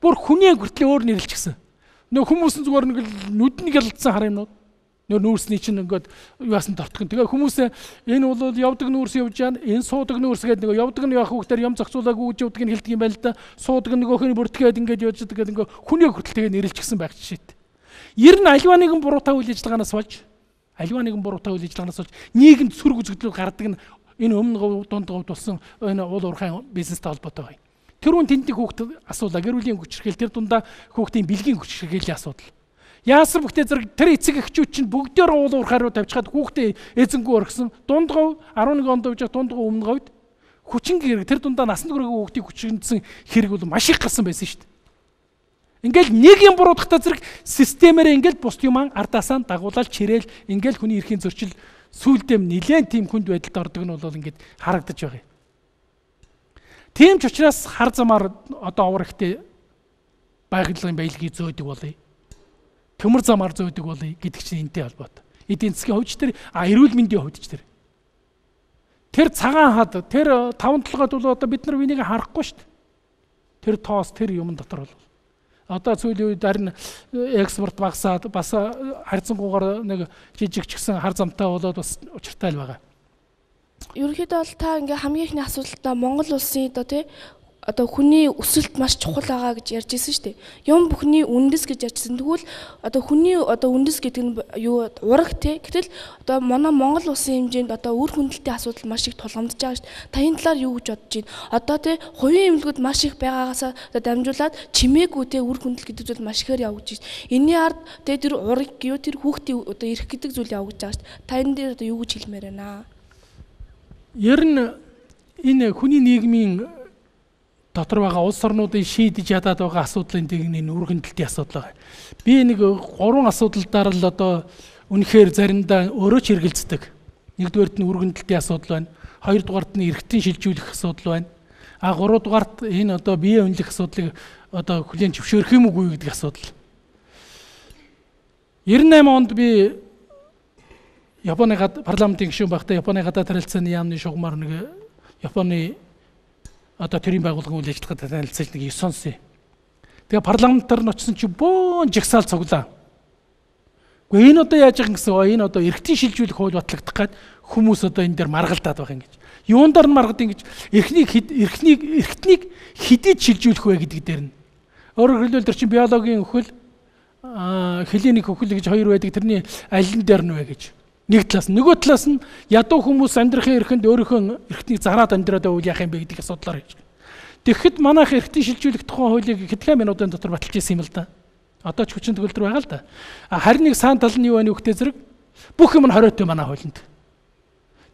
Speaker 1: Бүр хүний хүртэл өөр нэрлэлчихсэн. Нөө хүмүүс нь зүгээр нэг л нүднийг ялцсан хар юмнууд. Нөө нүүрсний чинь ингээд юуасан тортхон. Тэгээ хүмүүсээ энэ бол явдаг нүүрс явж яана, энэ суудаг нүүрс гэдэг нэг явдаг нь явах хүүхдээр юм зохицуулаагүй гэж явдаг нь хэлдэг юм байл да. Суудаг нь нөгөөх нь бүртгээд ингээд явж байгаа гэдэг ингээд хүний хүртэл тэгээ нэрлэлчихсэн байх жишээт. Ер нь альва нэгэн буруутай үйл ажиллагаанаас болж нийгэмд сүрэг үзэгдлүүд гардаг нь энэ өмнө дунд говьд болсон энэ уул уурхайн бизнестэй холбоотой байна. Тэр хүн тэндэг хүүхдэд асуудал, гэр бүлийн хүчирхэл, тэр дундаа хүүхдийн бэлгийн хүчирхээлийн асуудал. Яасан бүхтэй зэрэг тэр эцэг эхчүүд чинь бүгдээр уул уурхай руу тавьчихад хүүхдээ эзэнгүү орхисон. Дунд говь 11 онд явж байгаа дунд говь өмнө говьд хүчин гэрэг тэр дундаа насан туршийн хүүхдийг хүчирхэнсэн хэрэг бол маш их гарсан байсан шүү дээ. Ингээл нэг юм буруудахтаа зэрэг системээр ингээл бус юм ардаасаа дагуулаад чирээл ингээл хүний эрхийн зөрчил сүүлдээ нэлээд тийм хүнд байдалд ордог нь бол ингээд харагдаж байгаа юм. Тийм ч учраас хар замаар одоо аврагтай байгалийн баялагийг зөөдөг болъё. Төмөр замаар зөөдөг болъё гэдэг чинь энтэй холбоотой. Эдийн засгийн хувьч тэр эрүүл мэндийн хувьч тэр цагаан хад тэр 5-7-д бол одоо бид нар энийг харахгүй шүү дээ. Тэр тоос тэр юм дотор бол одоо сүүлийн үед харин экспорт багасаад бас харьцангуйгаар нэг жижиг ч гэсэн хар замтай болоод бас учиртай л байгаа.
Speaker 5: Ерөнхийдөө бол та ингээ хамгийн ихний асуудалтай Монгол улсын одоо хүний өсөлт маш чухал байгаа гэж ярьж ирсэн шүү дээ. Юм бүхний үндэс гэж ярьжсэн. Тэгвэл одоо хүний үндэс гэдэг нь юу ураг те. Гэтэл одоо манай Монгол улсын хэмжээнд одоо үр хөндөлтийн асуудал маш их тулгамдж байгаа шүү дээ. Та энэ талаар юу гэж бодож байна? Одоо те хувийн эмнэлгүүд маш их байгаагаас дамжуулаад чимээгүй те үр хөндөл гэдэг зүйл маш ихээр явагдаж байна. Энийн ард те тэр ураг юу тэр хүүхдийн одоо ирэх гэдэг зүйл явагдаж байгаа шүү дээ. Та энэ дээр одоо юу гэж хэлмээр байна?
Speaker 1: Ер нь энэ хүний нийгмийн дотор байгаа улс орнуудын шийдэж ядаад байгаа асуудлын нэг үр хөндөлтийн асуудал байгаа. Би нэг 3 асуудалдаар л одоо үнэхээр заримдаа өөрөө ч хэрэгэлцдэг. Нэгдүгээрт нь үр хөндөлтийн асуудал байна. Хоёрдугаарт нь эргэтийн шилжүүлэх асуудал байна. Гуравдугаарт энэ одоо бие үнэлэх асуудлыг одоо хүлээн зөвшөөрөх юм үгүй гэдэг асуудал. 98 онд би Японы парламентын гишүүн байхдаа Японы гадаад харилцааны яамны шугамар нэг Японы одоо төрийн байгууллагын үйл ажиллагаатай танилцаж нэг 9 онсын. Тэгээ парламентаар нь очсон чи бөөн жигсаал цуглаа. Гэхдээ энэ одоо яаж байгаа гэсэн энэ одоо эргэтийн шилжүүлэх хууль батлагдах гээд хүмүүс одоо энэ дээр маргалдаад байгаа юм гэж. Юундаар нь маргад ингэж эрхтнийг хэдийд шилжүүлэх вэ гэдэг дээр нь. Өөрөөр хэлбэл тэр чинь биологийн өхөл, хилиник өхөл гэж хоёр байдаг. Тэрний аль нь дээр нь вэ гэж. Нэг талаас нь нөгөө талаас нь ядуу хүмүүс амьдрахын эрхэнд өөрийнхөө эрхтнийг зараад амьдраад байвал яах юм бэ гэдэг асуудлаар хийж. Тэгэхэд манайх эрхтний шилжүүлэх тухайн хуулийг хэдхэн минутын дотор баталж ирсэн юм л да. Одоо ч хүчин төгөлдөр байгаа л да. Харин нэг саан тал нь юу вэ нөхтэй зэрэг бүх юм нь хориотой манай хуулинд.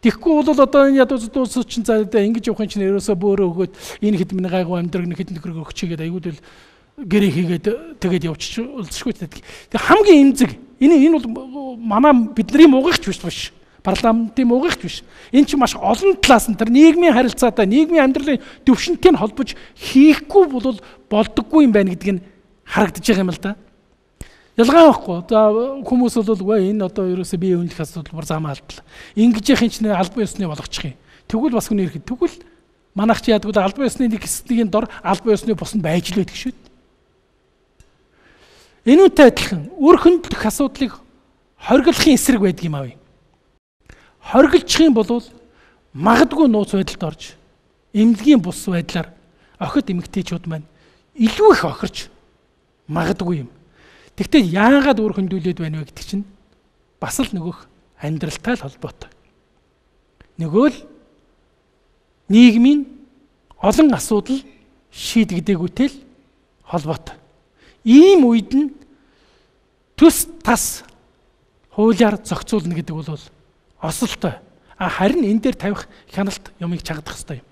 Speaker 1: Тэгэхгүй бол одоо энэ ядуу зүдүүс чинь за ингэж явахын чинь ерөөсөө бөөрөө өгөөд энэ хэд минь гайгүй амьдраг нэг хэд нөхрөг өгчигээд аюул гэрээ хийгээд тэгээд явчих үлдсэхгүй гэдэг. Тэг хамгийн эмзэг энэ бол манай бидний муугахч биш. Парламентын муугахч биш. Энэ чинь маш олон талаас нь тэр нийгмийн харилцаатай, нийгмийн амьдралын төвшөнтэй нь холбож хийхгүй бол болдоггүй юм байна гэдг нь харагдаж байгаа юм л да. Ялгаа байхгүй. За хүмүүс бол энэ одоо ерөөсөө бие үнэлэх асуудал бүр замаа алдлаа. Ингэж яхин чинь албан ёсны болгочих юм. Тэгвэл бас хүний ирэхэд тэгвэл манайх чи ядгүй албан ёсны нэг хэсгийн дор албан ёсны бусанд байж л байдаг шүү дээ. Энүүтэй адилхан үр хөндлөх асуудлыг хоригдлохын эсрэг байдаг юм аа. Хоригдчих юм бол магадгүй нууц байдалд орж эмнэлгийн бус байдлаар охид эмэгтэйчүүд маань илүү их охирч магадгүй юм. Тэгвэл яагаад үр хөндлүүлээд байна вэ гэдэг чинь бас л нөгөөх амьдралтай л холбоотой. Нөгөө л нийгмийн олон асуудал шийдэгдээгүйтэй л холбоотой. Ийм үед нь төс тас хуулиар зохицуулна гэдэг бол осолтой. Харин энэ дээр тавих хяналт юмыг чагдах хэрэгтэй юм.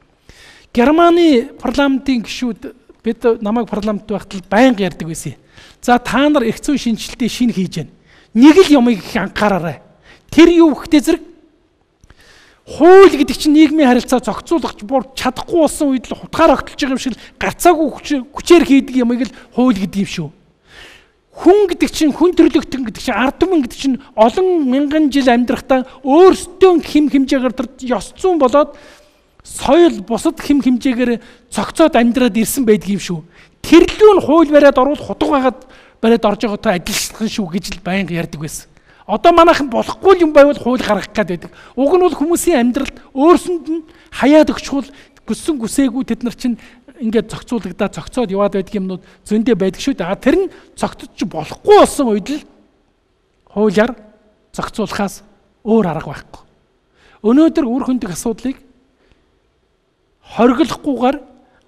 Speaker 1: Германы парламентын гишүүд бид намайг парламент байхад байнга ярьдаг байсан. За та нар их зүйн шинжилтийн шинэ хийж байна. Нэг л юмыг их анхаараарай. Тэр юу гэхтэй зэрэг хууль гэдэг чинь нийгмийн харилцаа зохицуулах чадахгүй болсон үед л хутгаар огтлж байгаа юм шиг гарцаагүй хүчээр хийдэг юмыг л хууль гэдэг юм шүү. Хүн гэдэг чинь хүн төрлөختөн гэдэг чинь ард түмэн гэдэг чинь олон мянган жил амьдрахтаа өөрсдөө хэм хэмжээгээр тэр ёс зүйн болоод соёл бусад хэм хэмжээгээр цогцоод амьдраад ирсэн байдаг юм шүү. Тэрлүү нь хууль бариад оруул хутга байгаад бариад орж байгаатай адилхан шүү гэж л байнга ярьдаг байсан. Одоо манайхан болохгүй юм байвал хууль гаргах гээд байдаг. Уг нь бол хүмүүсийн амьдралд өөрсөнд нь хаяад өгчхүүл гүссэн гүсээгүй тэд нар чинь ингээд зохицуулагдаад зохицоод яваад байдаг юмнууд зөндөө байдаг шүү дээ. Тэр нь цогцож болохгүй болсон үед л хуулиар зохицуулахаас өөр арга байхгүй. Өнөөдөр үр хөндөх асуудлыг хориглохгүйгээр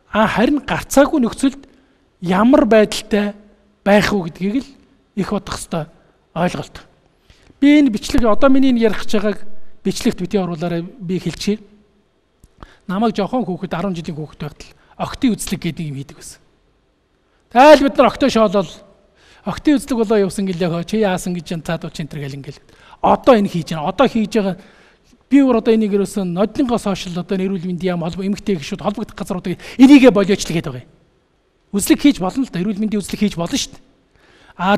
Speaker 1: харин гарцаагүй нөхцөлд ямар байдалтай байх уу гэдгийг л их бодох ёстой ойлголт. Би энэ бичлэг одоо миний ярих гэж байгааг бичлэгт битгий оруулаарай би хэлчихье. Намайг жоохон хүүхэд 10 жилийн хүүхэд байхад л октын үзлэг гэдэг юм хийдэг байсан. Тэгэл бид нар октоо шоолол октын үзлэг болоо явсан гэлээ чи яасан гэж цаадуу чи энэ гэл ингээл. Одоо энэ хийж байна. Одоо хийж байгаа би өөр одоо энийг ерөөсөн нодныгоо сошиал одоо эрүүл мэндийн яам холбоо эмэгтэй гişүүд холбогдох газруудыг энийгээ болиоч л гээд байгаа юм. Үзлэг хийж болно л да. Эрүүл мэндийн үзлэг хийж болно шүү дээ.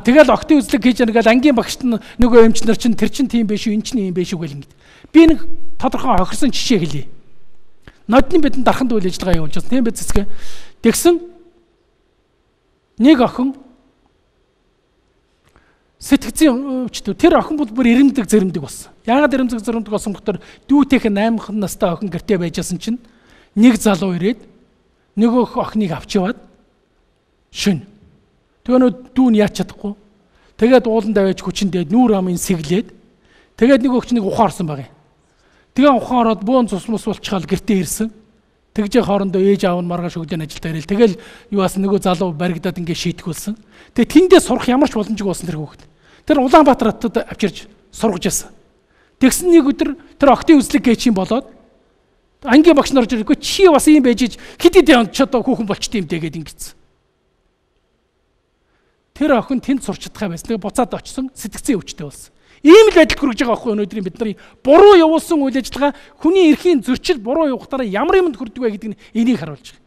Speaker 1: Тэгэл октын үзлэг хийж яагаад ангийн багшд нь нөгөө эмчнэр чинь тэр чинь тийм биш үү энэ чинь юм биш үү гэл ингэж. Би нэг тодорхой хохирсон жишээ хэлье. Нодны бидэнд дарханд үйл ажиллагаа явуулж байгаа тийм биз цэцгээ. Тэгсэн нэг охин сэтгцийн өвчтөө тэр охин бол бүр ирэмдэг зэрэмдэг болсон. Яагаад ирэмдэг зэрэмдэг болсон гэхээр дүүтэйх 8 настай охин гэртээ байжсэн чинь нэг залуу ирээд нөгөө охиныг авч яваад шүн. Тэгээ нөө дүүн яач чадахгүй. Тэгээд уулан давж хүчиндээ нүүр амын сэглээд тэгээд нэг өгчнийг ухаарсан баг юм. Тэгээ ухаан ороод бөөн цус мус болчихол гэртээ ирсэн. Тэгж хоорондоо ээж аав нь маргааш өгдөн ажилдаа ирэл. Тэгэл юуаас нөгөө залуу баригдаад ингээ шийтгүүлсэн. Тэгээ тэндээ сурах ямар ч боломжгүй болсон тэр хүүхэд. Тэр Улаанбаатар хотод авчирж сургаж яасан. Тэгсэн нэг өдөр тэр октын үзлэг гээч юм болоод ангийн багш нар орж ирэхгүй чи бас юм байж хэд хэдэн онд ч одоо хүүхэн болчт юм тэгээд ингэсэн. Тэр охин тэнд сурч чадхаа байсан. Тэгээ буцаад очсон сэтгцийн өвчтэй болсон. Ийм л байдал хүрэж байгаа байхгүй өнөөдрийн бидний буруу явуулсан үйл ажиллагаа хүний эрхийн зөрчил буруу явахтаараа ямар юмд хүрдэг вэ гэдэг нь энийг харуулж байгаа.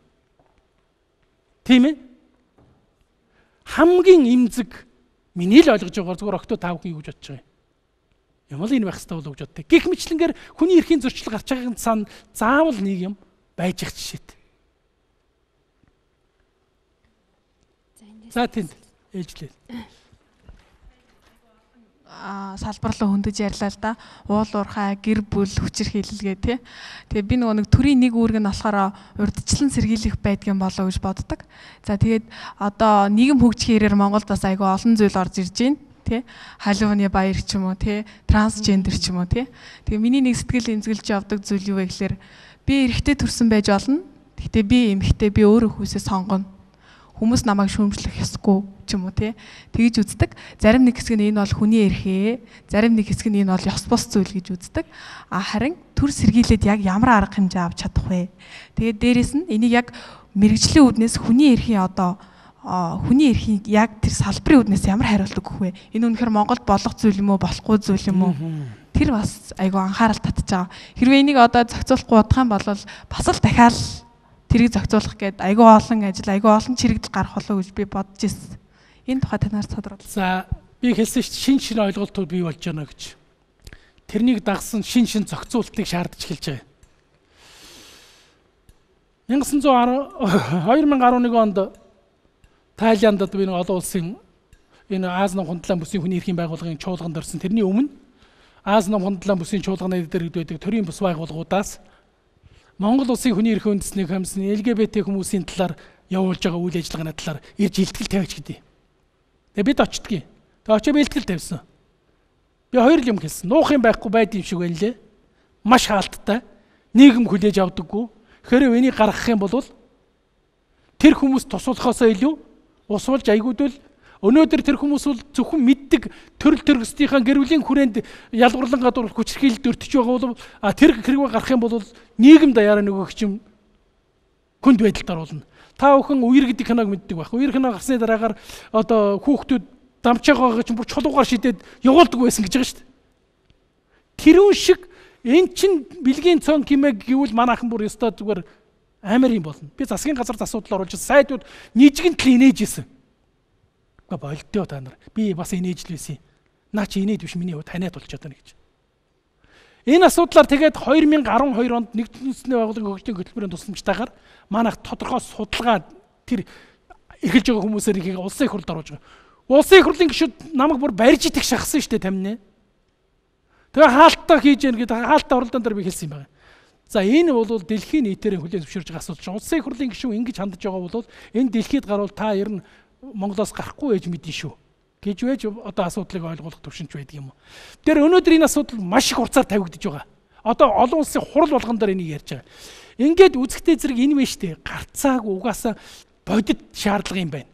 Speaker 1: Тийм ээ? Хамгийн эмзэг миний л ойлгож байгаагаар зүгээр октоо таавах юу гэж бодож байгаа юм. Ямар л энэ байх хэрэгтэй бол гэж боддог. Гэх мэтлэнгээр хүний эрхийн зөрчил гарч байгаагийн цаана заавал нэг юм байж их жишээтэй. За тийм ээжлээ.
Speaker 6: Салбарлаа хөндөж ярьлаа л да. Уул уурхай, гэр бүл, хүчээр хийлгээ тий. Тэгээ би нөгөө нэг төрийн нэг үүрэг нь болохоор урдчлан сэргийлэх байдгийн болоо гэж боддог. За тэгээд одоо нийгэм хөгжих хэрээр Монголд бас айгүй олон зүйл орж ирж байна. тий. Халууны баяр ч юм уу тий. Трансгендер ч юм уу тий. Тэгээ миний нэг сэтгэл эмзэглэж явдаг зүйл юу вэ гэхээр би эрэгтэй төрсөн байж болно. Гэхдээ би эмэгтэй би өөрөө хүүсээ сонгоно. Хүмүүс намайг шүүмжлэх ёсгүй ч юм уу тий. Тэгж үздэг. Зарим нэг хэсэг нь энэ бол хүний эрхээ, зарим нэг хэсэг нь энэ бол ёс бус зүйл гэж үздэг. Харин төр сэргийлээд яг ямар арга хэмжээ авч чадах вэ? Тэгээд дээрэс нь энийг яг мэрэгжлийн үүднээс хүний эрхийн хүний эрхийн яг тэр салбарын үүднээс ямар хариулт өгөх вэ? Энэ үнэхээр Монголд болох зүйл юм уу, болохгүй зүйл юм уу? Тэр бас айгу анхаарал татж байгаа. Хэрвээ энийг одоо зохицуулахгүй бодох юм бол бас л дахиад тэрийг зохицуулах гээд айгүй олон ажил, айгүй олон чирэгдэл гарах болов гэж би бодож ирсэн. Энэ тухай танаар тодорхойлъё.
Speaker 1: За, би хэлсэн чинь шин ойлголтууд бий болж байна гэж. Тэрнийг дагсан шин зохицуултыг шаардж эхэлж байгаа. 2011 онд Тайландд би нэг олон улсын энэ Аз нам хундлаан бүсийн хүний эрхийн байгууллагын чуулганд орсон. Тэрний өмнө Аз нам хундлаан бүсийн чуулганы дээр байдаг төрийн бус байгууллагуудаас Монгол улсын хүний эрхийн үндэсний комиссны LGBT хүмүүсийн талаар явуулж байгаа үйл ажиллагааны талаар ирж илтгэл тавьж гэдэг. Тэгээ бид очтгий. Тэгээ очиж бэлтгэл тавьсан. Би хоёр юм хэлсэн. Нуух юм байхгүй байд юм шиг байлээ. Маш хаалттай. Нийгэм хүлээж авдаггүй. Тэгэхээр энийг гаргах юм бол тэр хүмүүс тусуулахаасаа илүү усуулж айгуудвал өнөөдөр тэр хүмүүс бол зөвхөн мэддэг төрөл төрөстийнхаа гэрүүлийн хүрээнд ялгуурлан гадуур хүчирхийлэлд өртөж байгаа бол тэр хэрэг гарах юм бол нийгэм даяараа нөгөөх чинь хүнд байдалд оруулна. Та бүхэн үер гэдэг киног мэддэг байх. Үер кино гарсны дараагаар одоо хүүхдүүд дамжааг байгаа чинь бүр чулуугаар шидэд явуулдаг байсан гэж байгаа шүү дээ. Тэрүүн шиг эн чин бэлгийн цон химэг гэвэл манайхан бүр ёстой зүгээр амар юм болно. Би засгийн газар асуудал оруулж сайдууд нийжгэн тал инээж исэн. Болтё та нар. Би бас инээж л байсан. Наа чи инээд биш миний хувьд ханиад болчиход байна гэж. Энэ асуудлаар тэгээд 2012 онд нэгдсэн үндэсний байгууллагын хөгжлийн хөтөлбөрийн тусламжтайгаар манайх тодорхой судалгаа тэр эхэлж байгаа хүмүүсээр их улсын их хурлд оруулж байгаа. Улсын их хурлын гишүүд намайг бүр барьж идэх шахсан шүү дээ тамина. Тэгээ хаалттай хийж яах гэдэг хаалттай оролдоон дээр би хэлсэн юм байна. За энэ бол дэлхийн нийтээр хүлээн зөвшөөрж байгаа асуудал. Улсын их хурлын гишүүн ингэж хандж байгаа бол энэ дэлхийд гарвал та ер нь Монголоос гарахгүй ээж мэдэн шүү гэж байж одоо асуудлыг ойлгох төвшинч байдаг юм уу. Тэр өнөөдөр энэ асуудал маш их урцаар тавигдж байгаа. Одоо олон улсын хурал болгон дээр энийг ярьж байгаа. Ингээд үзэхдээ зэрэг энэ вэ штэ гарцааг угаасаа бодит шаардлага юм байна.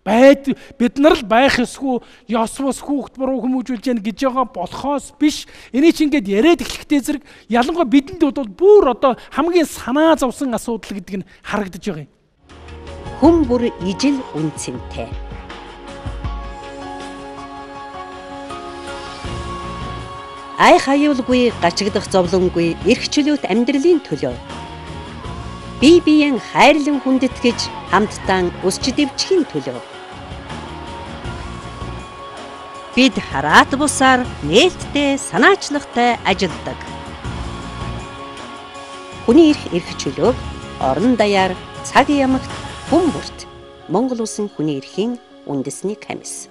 Speaker 1: Бид нар л байх ёсгүй ёс бус хүүхд буруу хүмүүжүүлж яах гэж байгаа болохоос биш. Энийг чи ингээд яриад эхлэхдээ зэрэг ялангуяа бидэнд бол бүр одоо хамгийн санаа зовсон асуудал гэдэг нь харагдаж байгаа юм.
Speaker 7: Хүн бүр ижил үнцэнтэй. Ай хаюулгүй гачигдах зовлонгүй эрх чөлөөт амьдралын төлөө бие биеийн хайрлан хүндэтгэж хамтдаа өсч дэвжихийн төлөө бид хараат бусаар нээлттэй санаачлагтай ажилдаг. Хүний эрх чөлөөг орон даяар цаг ямагт хүн бүрт Монгол улсын хүний эрхийн үндэсний комисс